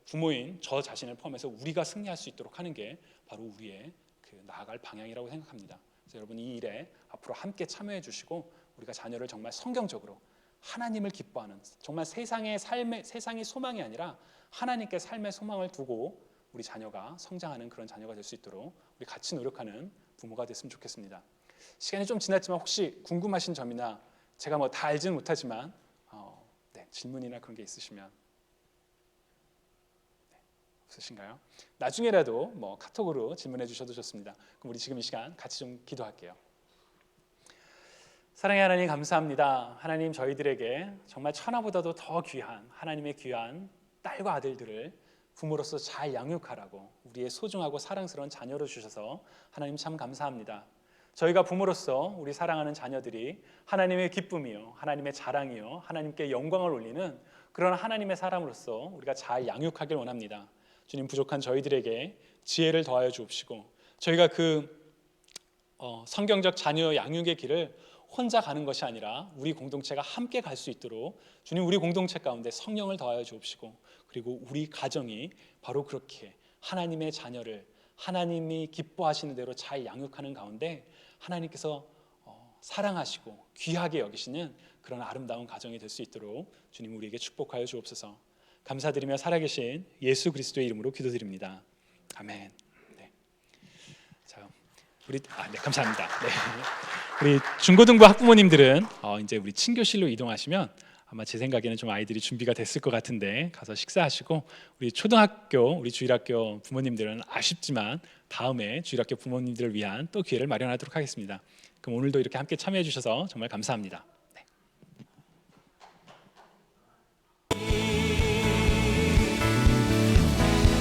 부모인 저 자신을 포함해서 우리가 승리할 수 있도록 하는 게 바로 우리의 그 나아갈 방향이라고 생각합니다. 그래서 여러분 이 일에 앞으로 함께 참여해 주시고 우리가 자녀를 정말 성경적으로 하나님을 기뻐하는 정말 세상의 소망이 아니라 하나님께 삶의 소망을 두고 우리 자녀가 성장하는 그런 자녀가 될 수 있도록 우리 같이 노력하는 부모가 됐으면 좋겠습니다. 시간이 좀 지났지만 혹시 궁금하신 점이나 제가 다 알지는 못하지만 질문이나 그런 게 있으시면 없으신가요? 나중에라도 카톡으로 질문해 주셔도 좋습니다. 그럼 우리 지금 이 시간 같이 좀 기도할게요. 사랑의 하나님 감사합니다. 하나님 저희들에게 정말 천하보다도 더 귀한 하나님의 귀한 딸과 아들들을 부모로서 잘 양육하라고 우리의 소중하고 사랑스러운 자녀로 주셔서 하나님 참 감사합니다. 저희가 부모로서 우리 사랑하는 자녀들이 하나님의 기쁨이요 하나님의 자랑이요 하나님께 영광을 올리는 그런 하나님의 사람으로서 우리가 잘 양육하길 원합니다. 주님 부족한 저희들에게 지혜를 더하여 주옵시고 저희가 그 성경적 자녀 양육의 길을 혼자 가는 것이 아니라 우리 공동체가 함께 갈 수 있도록 주님 우리 공동체 가운데 성령을 더하여 주옵시고 그리고 우리 가정이 바로 그렇게 하나님의 자녀를 하나님이 기뻐하시는 대로 잘 양육하는 가운데 하나님께서 사랑하시고 귀하게 여기시는 그런 아름다운 가정이 될 수 있도록 주님 우리에게 축복하여 주옵소서. 감사드리며 살아계신 예수 그리스도의 이름으로 기도드립니다. 아멘. 네. 자, 네, 감사합니다. 네. 우리 중고등부 학부모님들은 이제 우리 친교실로 이동하시면 아마 제 생각에는 좀 아이들이 준비가 됐을 것 같은데 가서 식사하시고 우리 초등학교, 우리 주일학교 부모님들은 아쉽지만 다음에 주일학교 부모님들을 위한 또 기회를 마련하도록 하겠습니다. 그럼 오늘도 이렇게 함께 참여해 주셔서 정말 감사합니다. 네.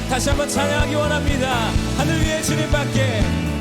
다시 한번 찬양하기 원합니다. 하늘 위에 주님밖에